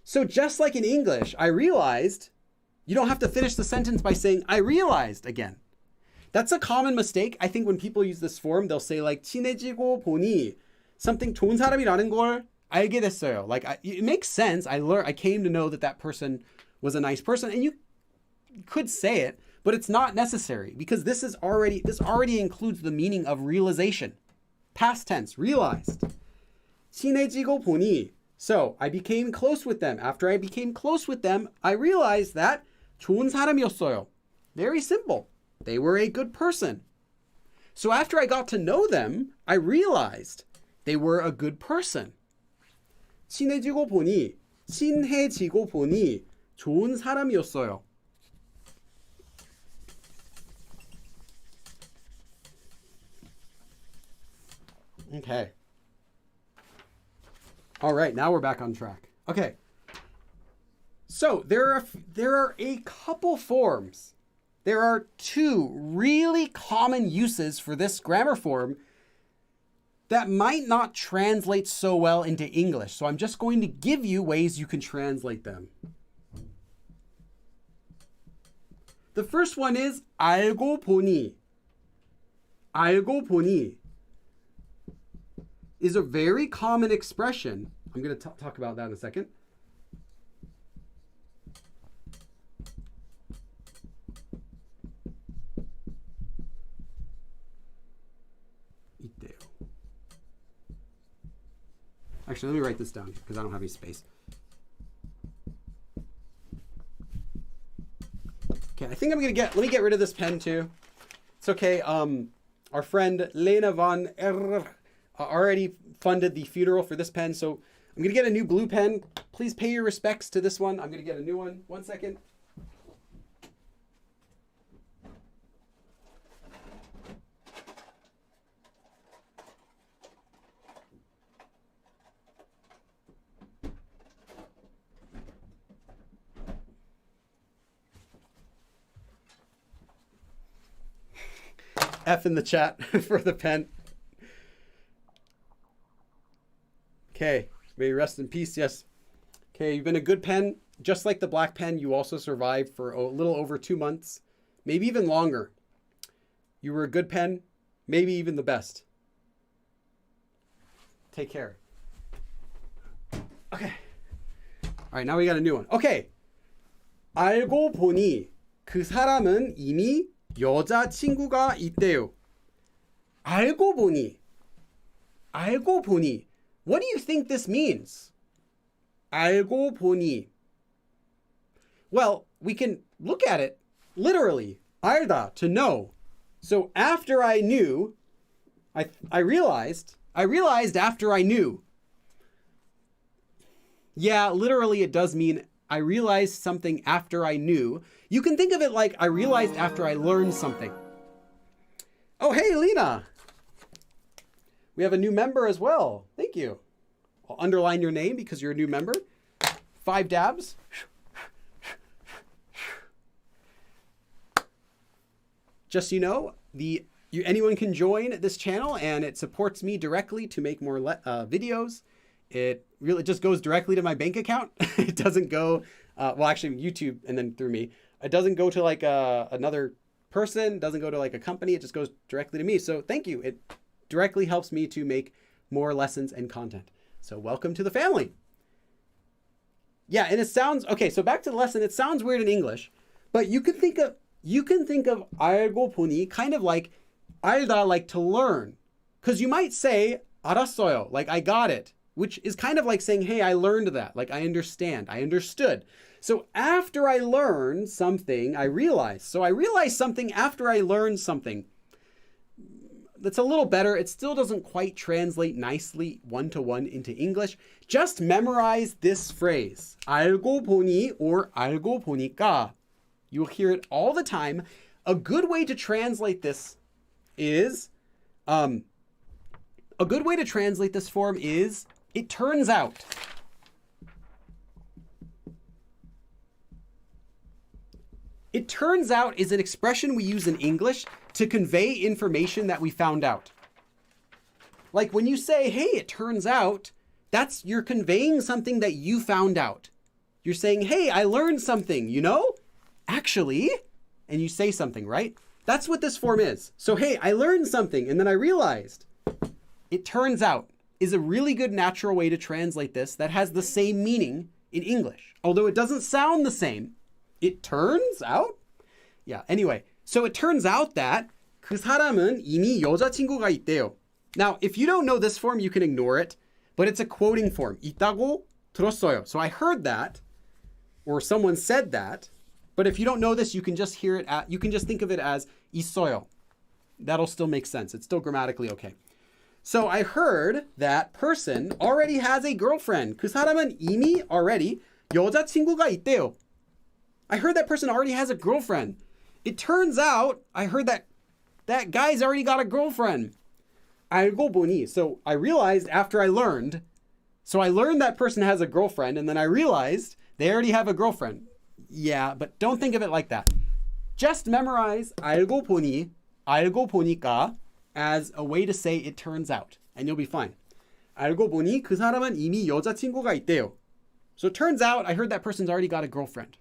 So just like in English, I realized, you don't have to finish the sentence by saying, I realized again. That's a common mistake. I think when people use this form, they'll say like, 친해지고 보니, something 좋은 사람이라는 걸 알게 됐어요. Like, it makes sense. I came to know that person was a nice person. And you could say it, but it's not necessary because this already includes the meaning of realization. Past tense, realized. 친해지고 보니. So I became close with them. After I became close with them, I realized that 좋은 사람이었어요. Very simple. They were a good person. So after I got to know them, I realized they were a good person. 친해지고 보니 좋은 사람이었어요. Okay. All right, now we're back on track. Okay. So there are a couple forms. There are two really common uses for this grammar form that might not translate so well into English. So I'm just going to give you ways you can translate them. The first one is 알고 보니. 알고 보니 is a very common expression. I'm going to talk about that in a second. Actually, let me write this down because I don't have any space. Okay, I think let me get rid of this pen too. It's okay. Our friend Lena von already funded the funeral for this pen, so I'm gonna get a new blue pen. Please pay your respects to this one. I'm gonna get a new one. 1 second. F in the chat for the pen. Okay, may you rest in peace. Yes. Okay, you've been a good pen. Just like the black pen, you also survived for a little over 2 months, maybe even longer. You were a good pen, maybe even the best. Take care. Okay. All right, now we got a new one. Okay. 알고 보니 그 사람은 이미 여자친구가 있대요. 알고 보니. What do you think this means? 알고 보니. Well, we can look at it literally. 알다, to know. So after I knew, I realized after I knew. Yeah, literally it does mean I realized something after I knew. You can think of it like I realized after I learned something. Oh, hey, Lena. We have a new member as well. Thank you. I'll underline your name because you're a new member. 5 dabs. Just so you know, anyone can join this channel and it supports me directly to make more videos. It really just goes directly to my bank account. It doesn't go, well, actually YouTube and then through me. It doesn't go to like another person, doesn't go to like a company. It just goes directly to me. So thank you. It directly helps me to make more lessons and content. So welcome to the family. Yeah, and it sounds, okay, so back to the lesson. It sounds weird in English, but you can think of 알고 보니 kind of like 알다, like to learn. Because you might say 알았어요, like I got it, which is kind of like saying, hey, I learned that, like I understand, I understood. So after I learned something, I realized. So I realized something after I learned something. That's a little better. It still doesn't quite translate nicely one-to-one into English. Just memorize this phrase. 알고 보니 or 알고 보니까. You'll hear it all the time. A good way to translate this is, a good way to translate this form is, it turns out. It turns out is an expression we use in English to convey information that we found out. Like when you say, hey, it turns out, you're conveying something that you found out. You're saying, hey, I learned something, you know? Actually, and you say something, right? That's what this form is. So, hey, I learned something and then I realized. It turns out is a really good natural way to translate this that has the same meaning in English. Although it doesn't sound the same. It turns out? Yeah, anyway. So it turns out that 그 사람은 이미 여자친구가 있대요. Now, if you don't know this form, you can ignore it. But it's a quoting form. 있다고 들었어요. So I heard that, or someone said that. But if you don't know this, you can just hear it. You can just think of it as 있어요. That'll still make sense. It's still grammatically okay. So I heard that person already has a girlfriend. 그 사람은 이미 already 여자친구가 있대요. I heard that person already has a girlfriend. It turns out I heard that guy's already got a girlfriend. 알고 보니. So I realized after I learned. So I learned that person has a girlfriend, and then I realized they already have a girlfriend. Yeah, but don't think of it like that. Just memorize 알고 보니, 알고 보니까 as a way to say it turns out, and you'll be fine. 알고 보니 그 사람은 이미 여자친구가 있대요. So it turns out I heard that person's already got a girlfriend.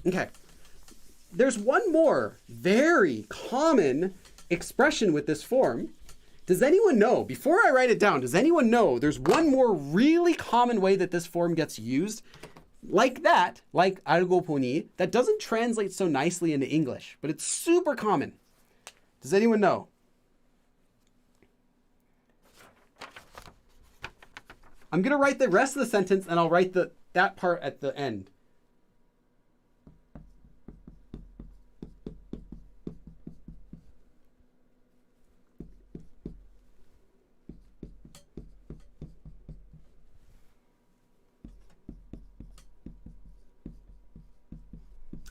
Okay. There's one more very common expression with this form. Does anyone know, before I write it down, does anyone know there's one more really common way that this form gets used? Like that, like 알고 보니, that doesn't translate so nicely into English, but it's super common. Does anyone know? I'm going to write the rest of the sentence and I'll write that part at the end.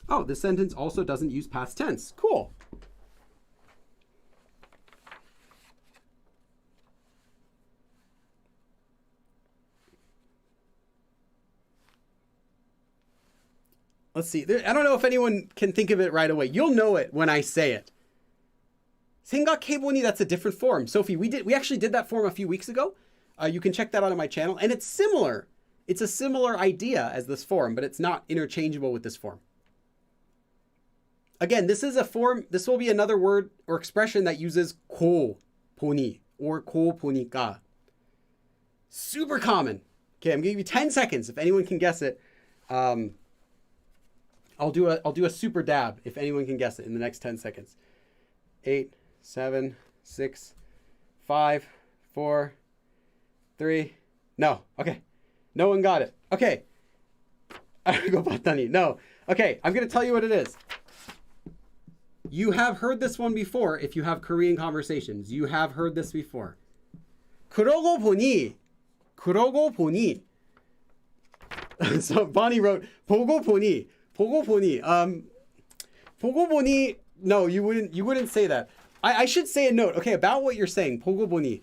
Oh, this sentence also doesn't use past tense. Cool. Let's see. I don't know if anyone can think of it right away. You'll know it when I say it. 생각해보니, that's a different form. Sophie, we actually did that form a few weeks ago. You can check that out on my channel. And it's similar. It's a similar idea as this form, but it's not interchangeable with this form. Again, this is a form. This will be another word or expression that uses 고 보니 or 고 보니까. Super common. Okay, I'm going to give you 10 seconds if anyone can guess it. I'll do a super dab if anyone can guess it in the next 10 seconds. 8, 7, 6, 5, 4, 3. No. Okay. No one got it. Okay. No. Okay, I'm going to tell you what it is. You have heard this one before if you have Korean conversations. You have heard this before. 그러고 보니. So Bonnie wrote 보고 보니. 보고 보니. No, you wouldn't say that. I should say a note. Okay, about what you're saying. 보고 보니.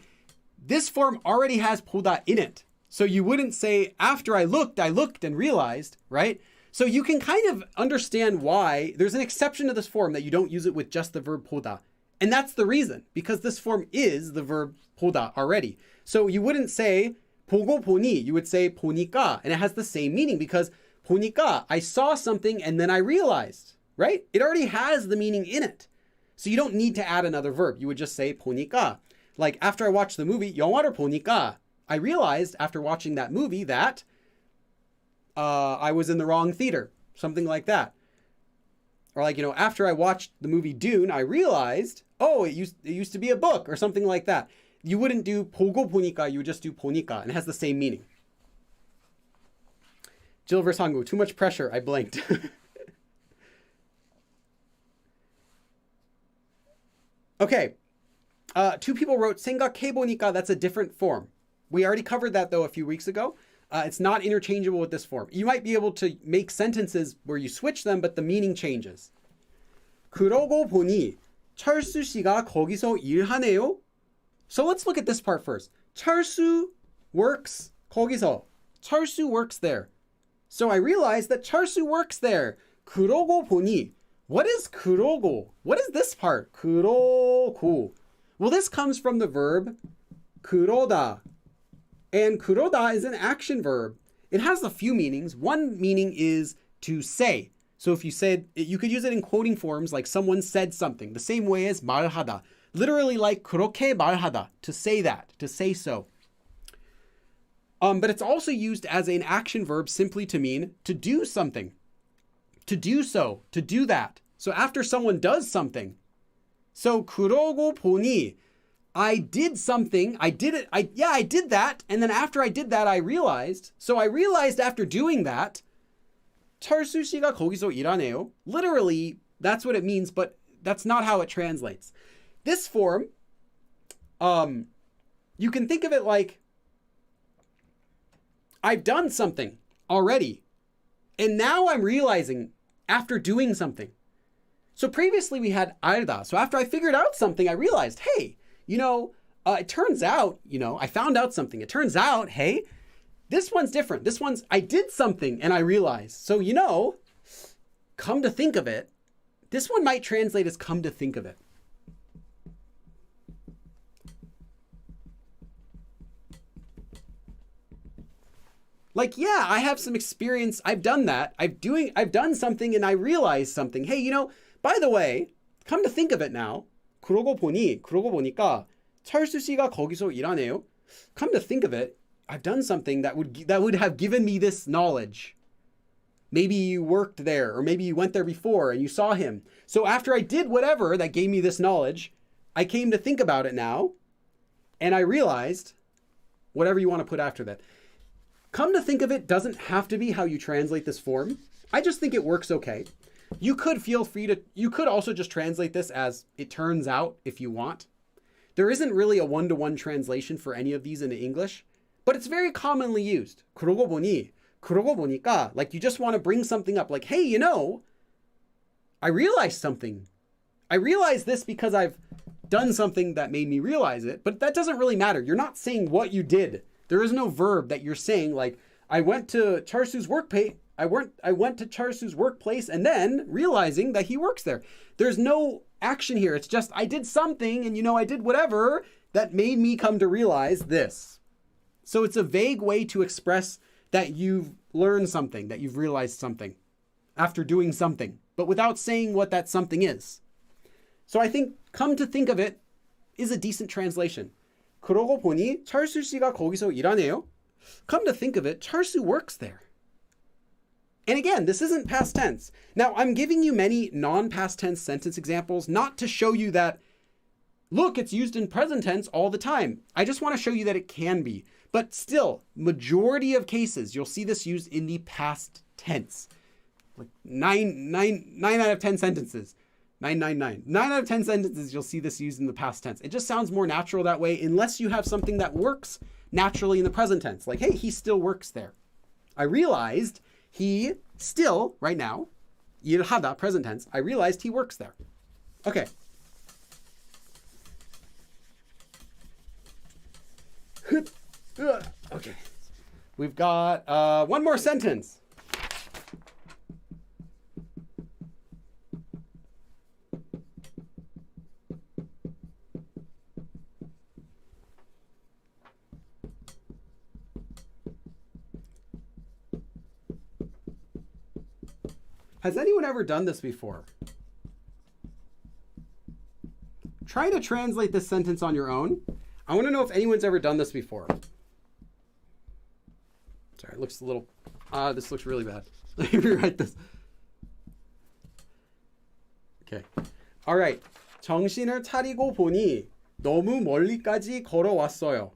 This form already has 보다 in it. So you wouldn't say after I looked and realized, right? So you can kind of understand why there's an exception to this form that you don't use it with just the verb 보다. And that's the reason, because this form is the verb 보다 already. So you wouldn't say 보고 보니, you would say 보니까, and it has the same meaning because 보니까, I saw something and then I realized, right? It already has the meaning in it. So you don't need to add another verb. You would just say 보니까. Like after I watched the movie, 영화를 보니까, I realized after watching that movie that I was in the wrong theater, something like that. Or like, after I watched the movie Dune, I realized, oh, it used to be a book or something like that. You wouldn't do 보고 보니까, you would just do 보니까, and it has the same meaning. Jill vs. Hangu, too much pressure, I blanked. Okay, 2 people wrote 생각해보니까, that's a different form. We already covered that though a few weeks ago. It's not interchangeable with this form. You might be able to make sentences where you switch them, but the meaning changes. 그러고 보니 철수 씨가 거기서 일하네요. So let's look at this part first. 철수 works 거기서. 철수 works there. So I realized that 철수 works there. 그러고 보니. What is 그러고? What is this part? 그러고. Well, this comes from the verb 그러다. And 그러다 is an action verb. It has a few meanings. One meaning is to say. So if you said, you could use it in quoting forms like someone said something, the same way as 말하다. Literally like 그렇게 말하다, to say that, to say so. But it's also used as an action verb simply to mean to do something. To do so, to do that. So after someone does something. So 그러고 보니, I did something, I did it, I did that, and then after I did that, I realized. So I realized after doing that, 철수 씨가 거기서 일하네요. Literally, that's what it means, but that's not how it translates. This form, you can think of it like, I've done something already, and now I'm realizing after doing something. So previously we had 알다. So after I figured out something, I realized, hey, it turns out, I found out something. It turns out, hey, this one's different. This one's, I did something and I realized. So, come to think of it, this one might translate as come to think of it. Like, yeah, I have some experience. I've done that. I've done something and I realized something. Hey, by the way, come to think of it now. 그러고 보니까 철수 씨가 거기서 일하네요. Come to think of it, I've done something that would have given me this knowledge. Maybe you worked there, or maybe you went there before and you saw him. So after I did whatever that gave me this knowledge, I came to think about it now, and I realized whatever you want to put after that. Come to think of it doesn't have to be how you translate this form. I just think it works okay. You could you could also just translate this as it turns out if you want. There isn't really a one-to-one translation for any of these in English, but it's very commonly used. 그러고 보니까, like you just want to bring something up, like, hey, I realized something. I realized this because I've done something that made me realize it, but that doesn't really matter. You're not saying what you did. There is no verb that you're saying like, I went to Charsu's workplace. I went to Charsu's workplace and then realizing that he works there. There's no action here. It's just I did something and I did whatever that made me come to realize this. So it's a vague way to express that you've learned something, that you've realized something after doing something, but without saying what that something is. So I think come to think of it is a decent translation. 그러고 보니 철수 씨가 거기서 일하네요. Come to think of it, Charsu works there. And again, this isn't past tense. Now, I'm giving you many non-past tense sentence examples, not to show you that, look, it's used in present tense all the time. I just want to show you that it can be. But still, majority of cases, you'll see this used in the past tense. Like 9 out of 10 sentences. 999. 9 out of 10 sentences, you'll see this used in the past tense. It just sounds more natural that way, unless you have something that works naturally in the present tense. Like, hey, he still works there. I realized he still, right now, 일하다, present tense, I realized he works there. Okay. Okay. We've got one more sentence. Has anyone ever done this before? Try to translate this sentence on your own. I want to know if anyone's ever done this before. Sorry, it looks a little... this looks really bad. Let me rewrite this. Okay. All right. 정신을 차리고 보니 너무 멀리까지 걸어왔어요.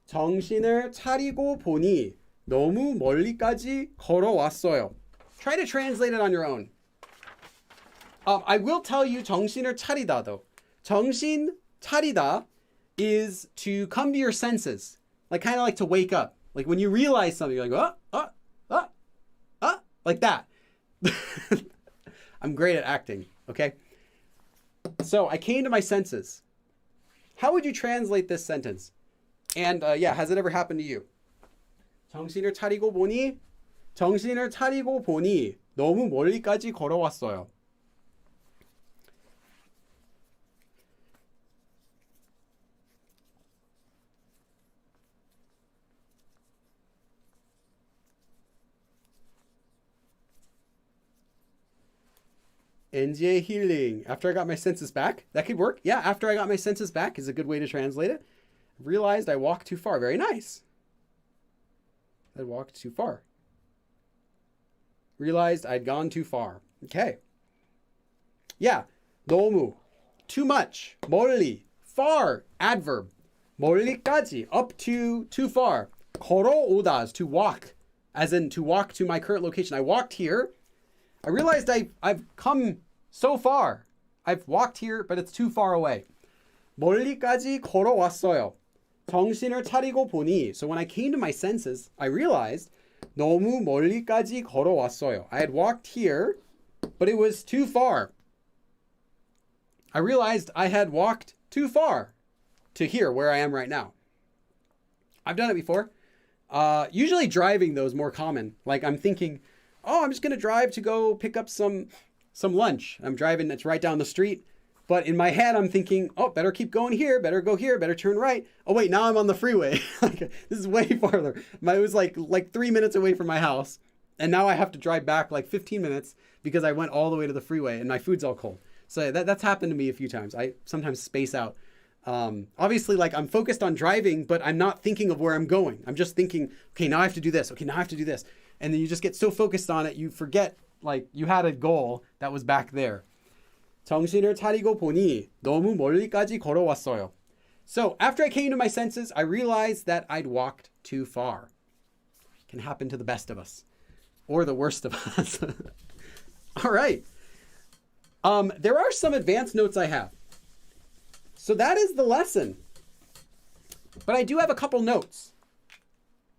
정신을 차리고 보니 너무 멀리까지 걸어왔어요. Try to translate it on your own. I will tell you 정신을 차리다 though. 정신 차리다 is to come to your senses. Like kind of like to wake up. Like when you realize something, you're like, like that. I'm great at acting, okay? So I came to my senses. How would you translate this sentence? And has it ever happened to you? 정신을 차리고 보니 너무 멀리까지 걸어왔어요. NGA healing. After I got my senses back. That could work. Yeah, after I got my senses back is a good way to translate it. Realized I walked too far. Very nice. I walked too far. Realized I'd gone too far. Okay. Yeah. 너무. Too much. 멀리. Far. Adverb. 멀리까지. Up to. Too far. 걸어오다 is to walk. As in to walk to my current location. I walked here. I realized I've come so far. I've walked here, but it's too far away. 멀리까지 걸어왔어요. 정신을 차리고 보니. So when I came to my senses, I realized 너무 멀리까지 걸어왔어요. I had walked here, but it was too far. I realized I had walked too far to here, where I am right now. I've done it before. Usually driving, though, is more common. Like I'm thinking, oh, I'm just going to drive to go pick up some lunch. I'm driving, it's right down the street. But in my head, I'm thinking, oh, better keep going here, better go here, better turn right. Oh, wait, now I'm on the freeway. This is way farther. It was like 3 minutes away from my house. And now I have to drive back like 15 minutes because I went all the way to the freeway and my food's all cold. So that's happened to me a few times. I sometimes space out. Obviously, like I'm focused on driving, but I'm not thinking of where I'm going. I'm just thinking, okay, now I have to do this. Okay, now I have to do this. And then you just get so focused on it, you forget like you had a goal that was back there. 정신을 차리고 보니 너무 멀리까지 걸어왔어요. So after I came to my senses, I realized that I'd walked too far. It can happen to the best of us or the worst of us. All right. There are some advanced notes I have. So that is the lesson. But I do have a couple notes.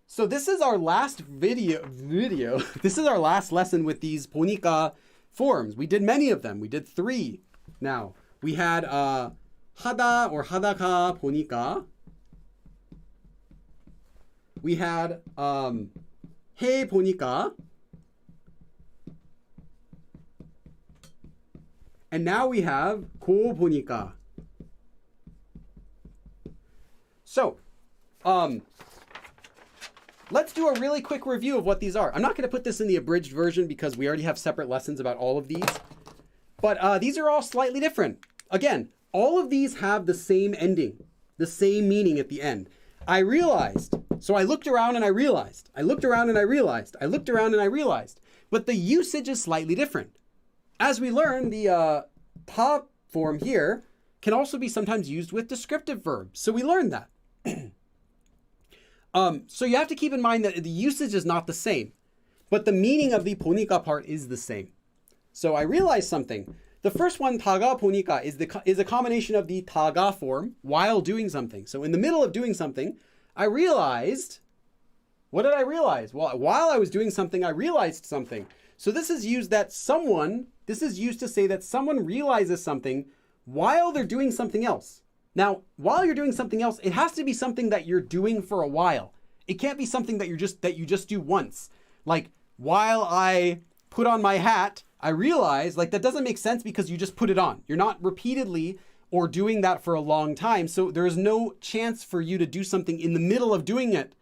So this is our last video. This is our last lesson with these 보니까 forms. We did many of them. We did 3 now. We had 하다 or 하다가 보니까. We had 해 보니까. And now we have 고 보니까. So, let's do a really quick review of what these are. I'm not going to put this in the abridged version because we already have separate lessons about all of these. But these are all slightly different. Again, all of these have the same ending, the same meaning at the end. I realized. So I looked around and I realized. I looked around and I realized. I looked around and I realized. But the usage is slightly different. As we learn, the 다 form here can also be sometimes used with descriptive verbs. So we learned that. So you have to keep in mind that the usage is not the same, but the meaning of the 보니까 part is the same. So I realized something. The first one, 다가 보니까, is a combination of the 다가 form while doing something. So in the middle of doing something, I realized, what did I realize? Well, while I was doing something, I realized something. So this is used to say that someone realizes something while they're doing something else. Now, while you're doing something else, it has to be something that you're doing for a while. It can't be something that you just do once. Like, while I put on my hat, I realize, like, that doesn't make sense because you just put it on. You're not repeatedly or doing that for a long time. So there is no chance for you to do something in the middle of doing it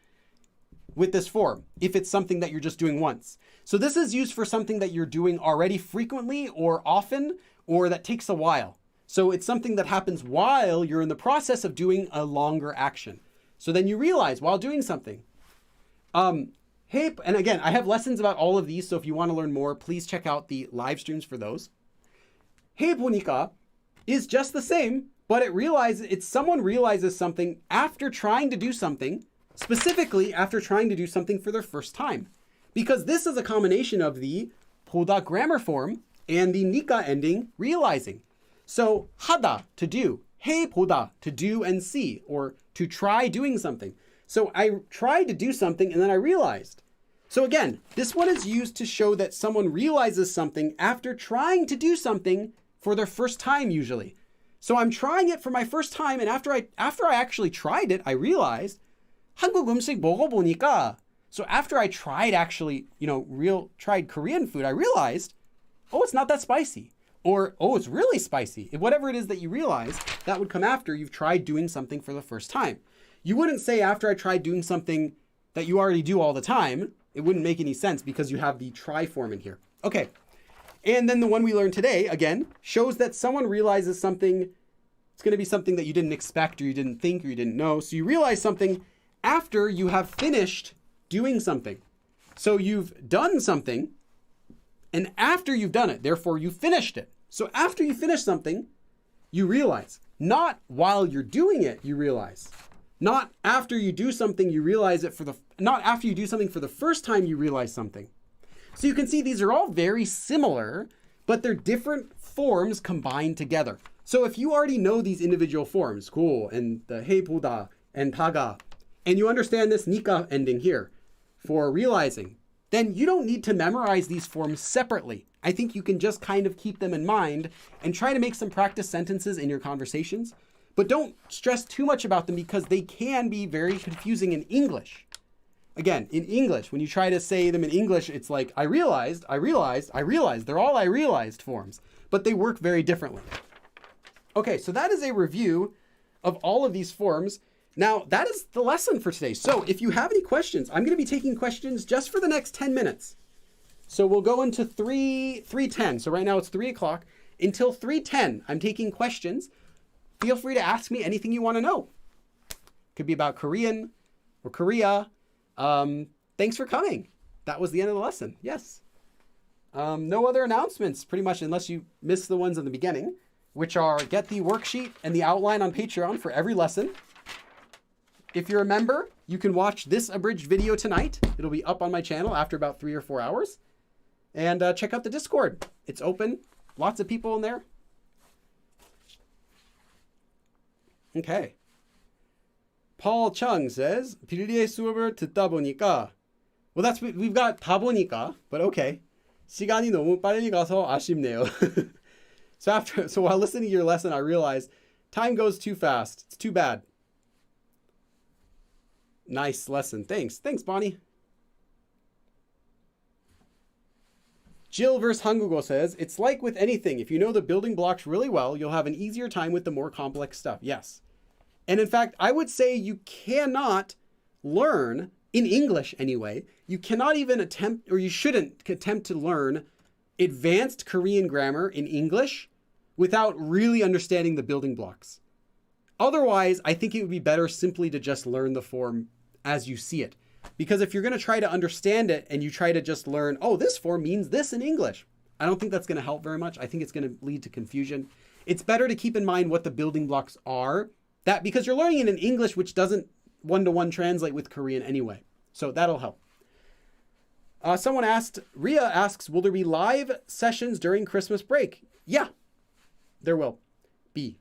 with this form, if it's something that you're just doing once. So this is used for something that you're doing already frequently or often, or that takes a while. So it's something that happens while you're in the process of doing a longer action. So then you realize while doing something. Hey, and again, I have lessons about all of these, so if you want to learn more, please check out the live streams for those. Hey 보니까 is just the same, but it's someone realizes something after trying to do something, specifically after trying to do something for their first time. Because this is a combination of the 보다 grammar form and the 니까 ending realizing. So 하다, to do, 해 보다, to do and see, or to try doing something. So I tried to do something and then I realized. So again, this one is used to show that someone realizes something after trying to do something for their first time usually. So I'm trying it for my first time, and after I actually tried it, I realized 한국 음식 먹어보니까. So after I tried tried Korean food, I realized, oh, it's not that spicy. Or, oh, it's really spicy. Whatever it is that you realize, that would come after you've tried doing something for the first time. You wouldn't say after I tried doing something that you already do all the time. It wouldn't make any sense because you have the try form in here. Okay. And then the one we learned today, again, shows that someone realizes something. It's going to be something that you didn't expect or you didn't think or you didn't know. So you realize something after you have finished doing something. So you've done something, and after you've done it, therefore you finished it. So after you finish something, you realize. Not while you're doing it, you realize. Not after you do something, you realize it not after you do something for the first time, you realize something. So you can see these are all very similar, but they're different forms combined together. So if you already know these individual forms, cool, and the 해 보다 and 다가, and you understand this 니까 ending here for realizing, then you don't need to memorize these forms separately. I think you can just kind of keep them in mind and try to make some practice sentences in your conversations, but don't stress too much about them because they can be very confusing in English. Again, in English, when you try to say them in English, it's like, I realized, I realized, I realized. They're all I realized forms, but they work very differently. Okay, so that is a review of all of these forms. Now, that is the lesson for today. So if you have any questions, I'm going to be taking questions just for the next 10 minutes. So we'll go into 3:10. So right now it's 3 o'clock. Until 3:10, I'm taking questions. Feel free to ask me anything you want to know. Could be about Korean or Korea. Thanks for coming. That was the end of the lesson. Yes. No other announcements, pretty much, unless you missed the ones in the beginning, which are get the worksheet and the outline on Patreon for every lesson. If you're a member, you can watch this abridged video tonight. It'll be up on my channel after about 3 or 4 hours. And check out the Discord. It's open. Lots of people in there. Okay. Paul Chung says, 필리의 수업을 듣다 보니까. Well, we've got 다 보니까, but okay. 시간이 너무 빨리 가서 아쉽네요. So while listening to your lesson, I realized time goes too fast. It's too bad. Nice lesson. Thanks, Bonnie. Jill vs. Hangugo says, it's like with anything. If you know the building blocks really well, you'll have an easier time with the more complex stuff. Yes. And in fact, I would say you cannot learn, in English anyway, you cannot even attempt, or you shouldn't attempt to learn advanced Korean grammar in English without really understanding the building blocks. Otherwise, I think it would be better simply to just learn the form as you see it. Because if you're going to try to understand it and you try to just learn, oh, this form means this in English, I don't think that's going to help very much. I think it's going to lead to confusion. It's better to keep in mind what the building blocks are, that because you're learning it in English, which doesn't one-to-one translate with Korean anyway. So that'll help. Someone asked, Ria asks, will there be live sessions during Christmas break? Yeah, there will be.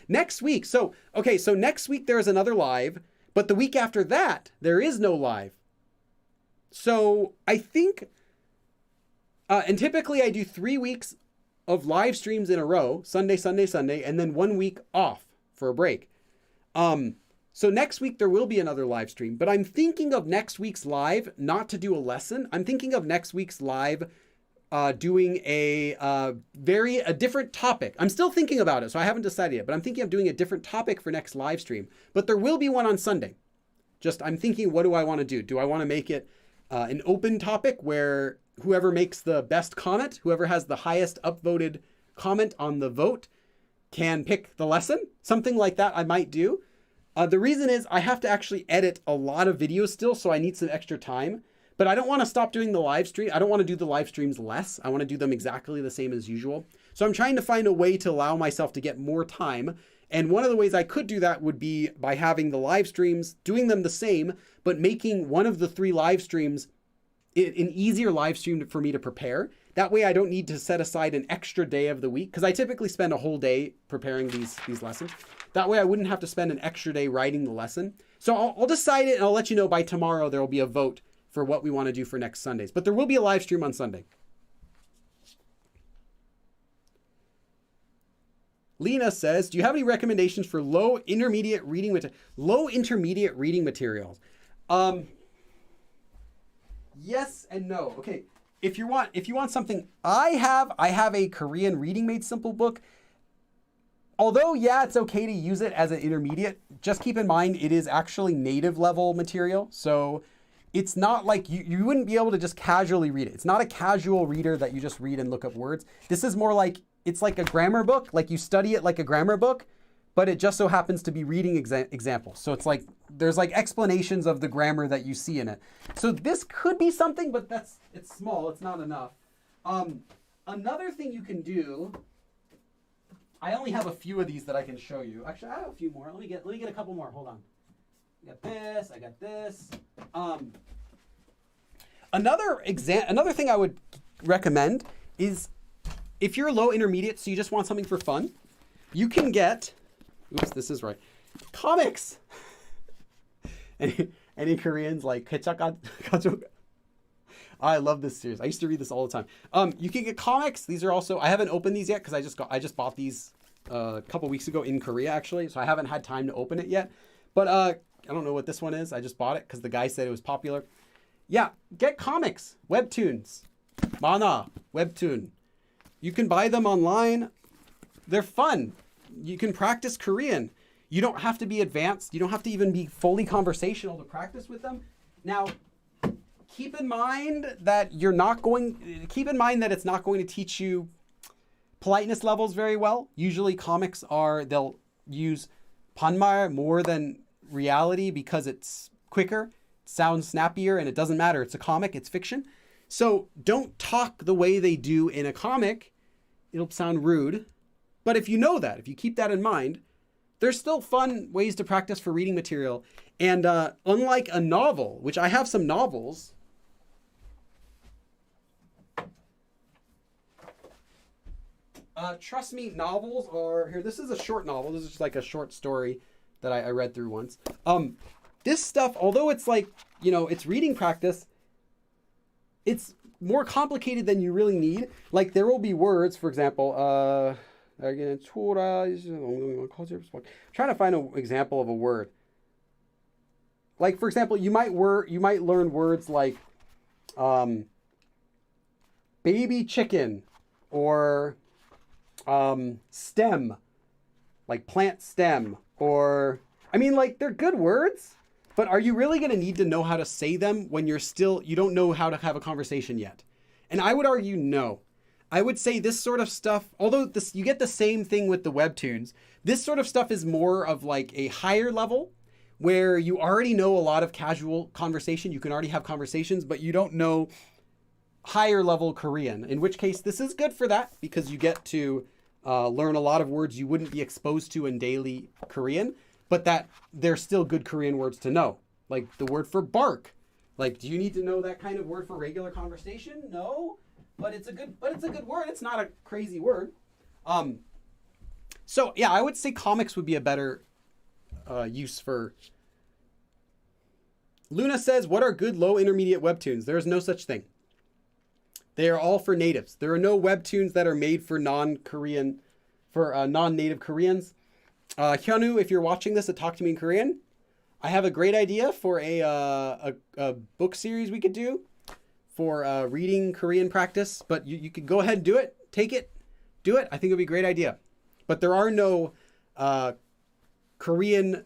Next week. So next week there is another live. But the week after that, there is no live. So I think, and typically I do 3 weeks of live streams in a row, Sunday, and then 1 week off for a break. So next week there will be another live stream, but I'm thinking of next week's live not to do a lesson. I'm thinking of next week's live doing a different topic. I'm still thinking about it, so I haven't decided yet, but I'm thinking of doing a different topic for next live stream. But there will be one on Sunday. Just, I'm thinking, what do I want to do? Do I want to make it an open topic where whoever makes the best comment, whoever has the highest upvoted comment on the vote can pick the lesson? Something like that I might do. The reason is I have to actually edit a lot of videos still, so I need some extra time. But I don't want to stop doing the live stream. I don't want to do the live streams less. I want to do them exactly the same as usual. So I'm trying to find a way to allow myself to get more time. And one of the ways I could do that would be by having the live streams, doing them the same, but making one of the 3 live streams an easier live stream for me to prepare. That way I don't need to set aside an extra day of the week, because I typically spend a whole day preparing these lessons. That way I wouldn't have to spend an extra day writing the lesson. So I'll decide it and I'll let you know by tomorrow there will be a vote for what we want to do for next Sundays. But there will be a live stream on Sunday. Lena says, do you have any recommendations for low intermediate reading materials? Yes and no. Okay. If you want something, I have a Korean Reading Made Simple book. Although, yeah, it's okay to use it as an intermediate, just keep in mind it is actually native level material. So it's not like you wouldn't be able to just casually read it. It's not a casual reader that you just read and look up words. This is more like, it's like a grammar book. Like you study it like a grammar book, but it just so happens to be reading examples. So it's like, there's like explanations of the grammar that you see in it. So this could be something, but it's small. It's not enough. Another thing you can do, I only have a few of these that I can show you. Actually, I have a few more. Let me get a couple more. Hold on. I got this. Another thing I would recommend is if you're low intermediate, so you just want something for fun, you can get, oops, this is right, comics. Any Koreans like I love this series. I used to read this all the time. You can get comics. These are also, I haven't opened these yet because I just bought these a couple weeks ago in Korea actually, so I haven't had time to open it yet. But I don't know what this one is. I just bought it because the guy said it was popular. Yeah, get comics, webtoons, mana, webtoon. You can buy them online. They're fun. You can practice Korean. You don't have to be advanced. You don't have to even be fully conversational to practice with them. Now, keep in mind that it's not going to teach you politeness levels very well. Usually comics they'll use 반말 more than reality because it's quicker, it sounds snappier, and it doesn't matter. It's a comic, it's fiction. So don't talk the way they do in a comic. It'll sound rude. But if you know that, if you keep that in mind, there's still fun ways to practice for reading material. And unlike a novel, which I have some novels, trust me, novels are, here, this is a short novel. This is just like a short story that I read through once. This stuff, although it's like, it's reading practice, it's more complicated than you really need. Like there will be words, for example, again, trying to find an example of a word. Like for example, you might learn words like baby chicken or stem, like plant stem, or I mean, like they're good words, but are you really going to need to know how to say them when you don't know how to have a conversation yet? And I would argue no. I would say this sort of stuff, although you get the same thing with the webtoons, this sort of stuff is more of like a higher level where you already know a lot of casual conversation. You can already have conversations, but you don't know higher level Korean, in which case this is good for that because you get to learn a lot of words you wouldn't be exposed to in daily Korean, but that they're still good Korean words to know. Like the word for bark. Like, do you need to know that kind of word for regular conversation? No, but it's a good word. It's not a crazy word. So yeah, I would say comics would be a better use for. Luna says, what are good low intermediate webtoons? There is no such thing. They are all for natives. There are no webtoons that are made for non-native Koreans. Hyunwoo, if you're watching this at Talk to Me in Korean, I have a great idea for a book series we could do for reading Korean practice. But you could go ahead and do it. Take it. Do it. I think it would be a great idea. But there are no Korean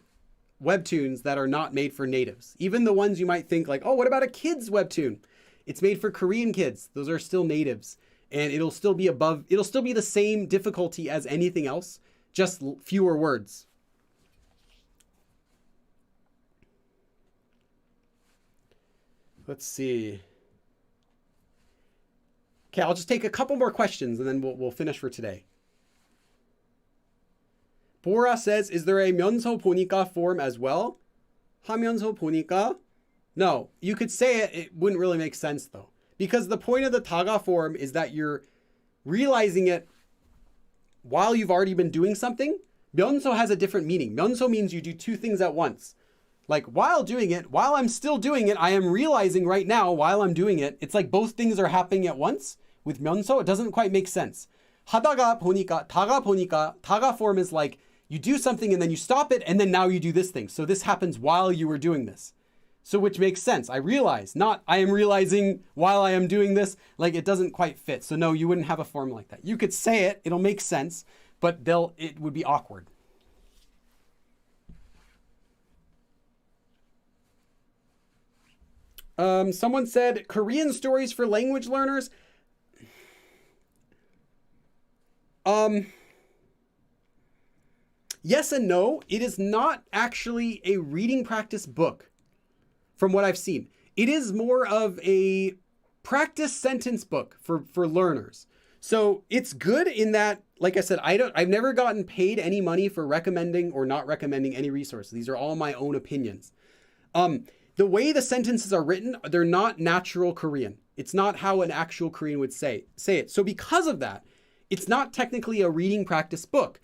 webtoons that are not made for natives. Even the ones you might think like, oh, what about a kid's webtoon? It's made for Korean kids. Those are still natives. And it'll still be the same difficulty as anything else, just fewer words. Let's see. Okay, I'll just take a couple more questions and then we'll finish for today. Bora says, is there a 면서 보니까 form as well? 하면서 보니까? No, you could say it. It wouldn't really make sense though. Because the point of the taga form is that you're realizing it while you've already been doing something. 면서 has a different meaning. 면서 means you do two things at once. Like while doing it, while I'm still doing it, I am realizing right now while I'm doing it. It's like both things are happening at once. With 면서, it doesn't quite make sense. 하다가 보니까, taga form is like you do something and then you stop it and then now you do this thing. So this happens while you were doing this. So which makes sense. I realize, not I am realizing while I am doing this, like it doesn't quite fit. So no, you wouldn't have a form like that. You could say it, it'll make sense, but it would be awkward. Someone said, Korean stories for language learners. Yes and no. It is not actually a reading practice book. From what I've seen, it is more of a practice sentence book for learners. So it's good in that, like I said, I've never gotten paid any money for recommending or not recommending any resources. These are all my own opinions. The way the sentences are written, they're not natural Korean. It's not how an actual Korean would say it. So because of that, it's not technically a reading practice book,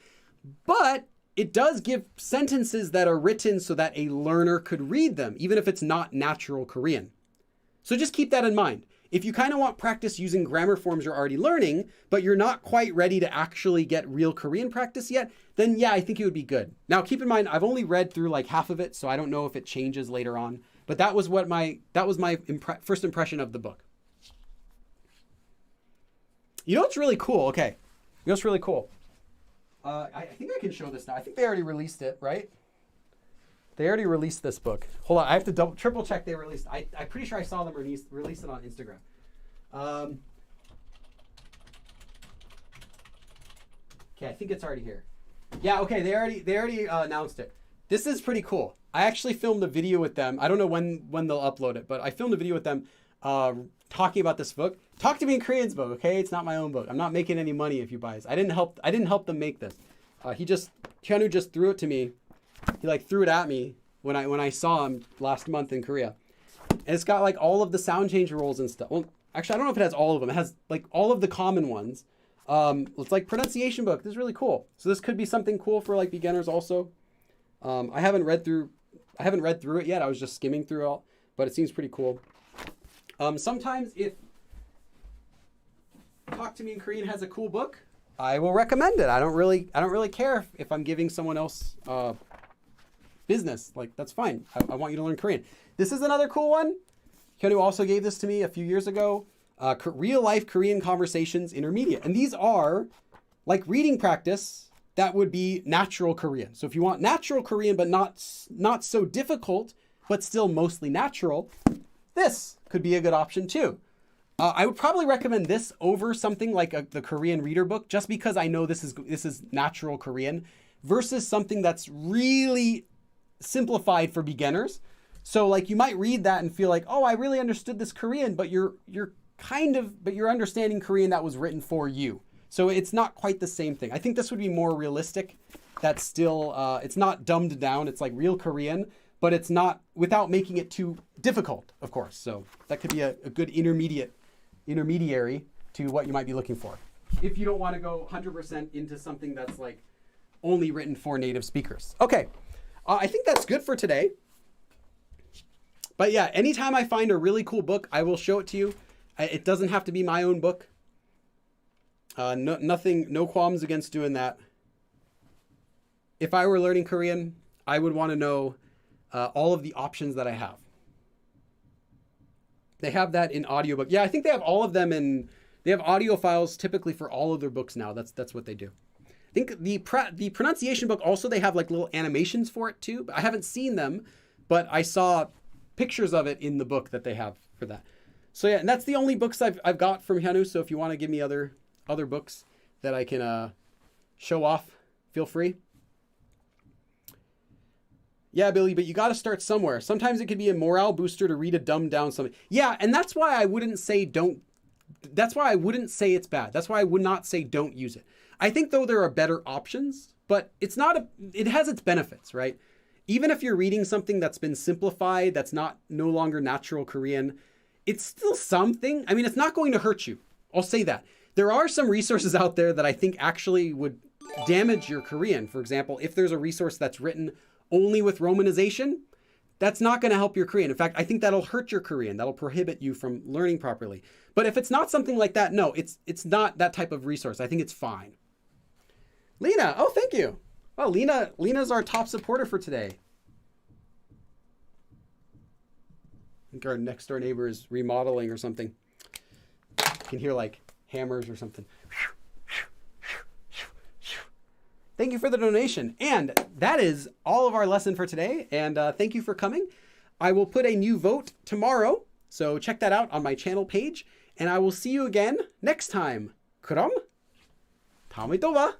but it does give sentences that are written so that a learner could read them, even if it's not natural Korean. So just keep that in mind. If you kind of want practice using grammar forms you're already learning, but you're not quite ready to actually get real Korean practice yet, then yeah, I think it would be good. Now, keep in mind, I've only read through like half of it, so I don't know if it changes later on. But that was my first impression of the book. You know what's really cool? Okay, you know what's really cool? I think I can show this now. I think they already released it, right? They already released this book. Hold on, I have to triple check they released. I'm pretty sure I saw them release it on Instagram. Okay, I think it's already here. Yeah, okay, they already announced it. This is pretty cool. I actually filmed a video with them. I don't know when they'll upload it, but I filmed a video with them talking about this book. Talk to Me in Korean's book, okay? It's not my own book. I'm not making any money if you buy this. I didn't help them make this. Hyunwoo just threw it to me. He like threw it at me when I saw him last month in Korea. And it's got like all of the sound change rules and stuff. Well, actually, I don't know if it has all of them. It has like all of the common ones. It's like pronunciation book. This is really cool. So this could be something cool for like beginners also. I haven't read through it yet. I was just skimming through it all, but it seems pretty cool. Sometimes if Talk to Me in Korean has a cool book, I will recommend it. I don't really care if I'm giving someone else business. Like, that's fine. I want you to learn Korean. This is another cool one. Hyunwoo also gave this to me a few years ago. Real life Korean conversations intermediate. And these are like reading practice that would be natural Korean. So if you want natural Korean, but not so difficult, but still mostly natural, this could be a good option too. I would probably recommend this over something like the Korean reader book, just because I know this is natural Korean versus something that's really simplified for beginners. So like you might read that and feel like, oh, I really understood this Korean, but you're understanding Korean that was written for you. So it's not quite the same thing. I think this would be more realistic. That's still, it's not dumbed down. It's like real Korean, but it's not without making it too difficult, of course. So that could be a good intermediary to what you might be looking for. If you don't want to go 100% into something that's like only written for native speakers. Okay, I think that's good for today. But yeah, anytime I find a really cool book, I will show it to you. It doesn't have to be my own book. No qualms against doing that. If I were learning Korean, I would want to know all of the options that I have. They have that in audiobook. Yeah, I think they have all of them they have audio files typically for all of their books now. That's what they do. I think the pronunciation book also, they have like little animations for it too. I haven't seen them, but I saw pictures of it in the book that they have for that. So yeah, and that's the only books I've got from Hyunwoo. So if you want to give me other books that I can show off, feel free. Yeah, Billy, but you got to start somewhere. Sometimes it could be a morale booster to read a dumbed down something. Yeah, and that's why I wouldn't say that's why I wouldn't say it's bad. That's why I would not say don't use it. I think though there are better options, but it has its benefits, right? Even if you're reading something that's been simplified, that's no longer natural Korean, it's still something. I mean, it's not going to hurt you. I'll say that. There are some resources out there that I think actually would damage your Korean. For example, if there's a resource that's written only with Romanization, that's not going to help your Korean. In fact, I think that'll hurt your Korean. That'll prohibit you from learning properly. But if it's not something like that, no, it's not that type of resource. I think it's fine. Lena, oh, thank you. Oh, Lena's our top supporter for today. I think our next door neighbor is remodeling or something. You can hear like hammers or something. Thank you for the donation. And that is all of our lesson for today. And thank you for coming. I will put a new vote tomorrow. So check that out on my channel page. And I will see you again next time. 그럼 다음에 또 봐.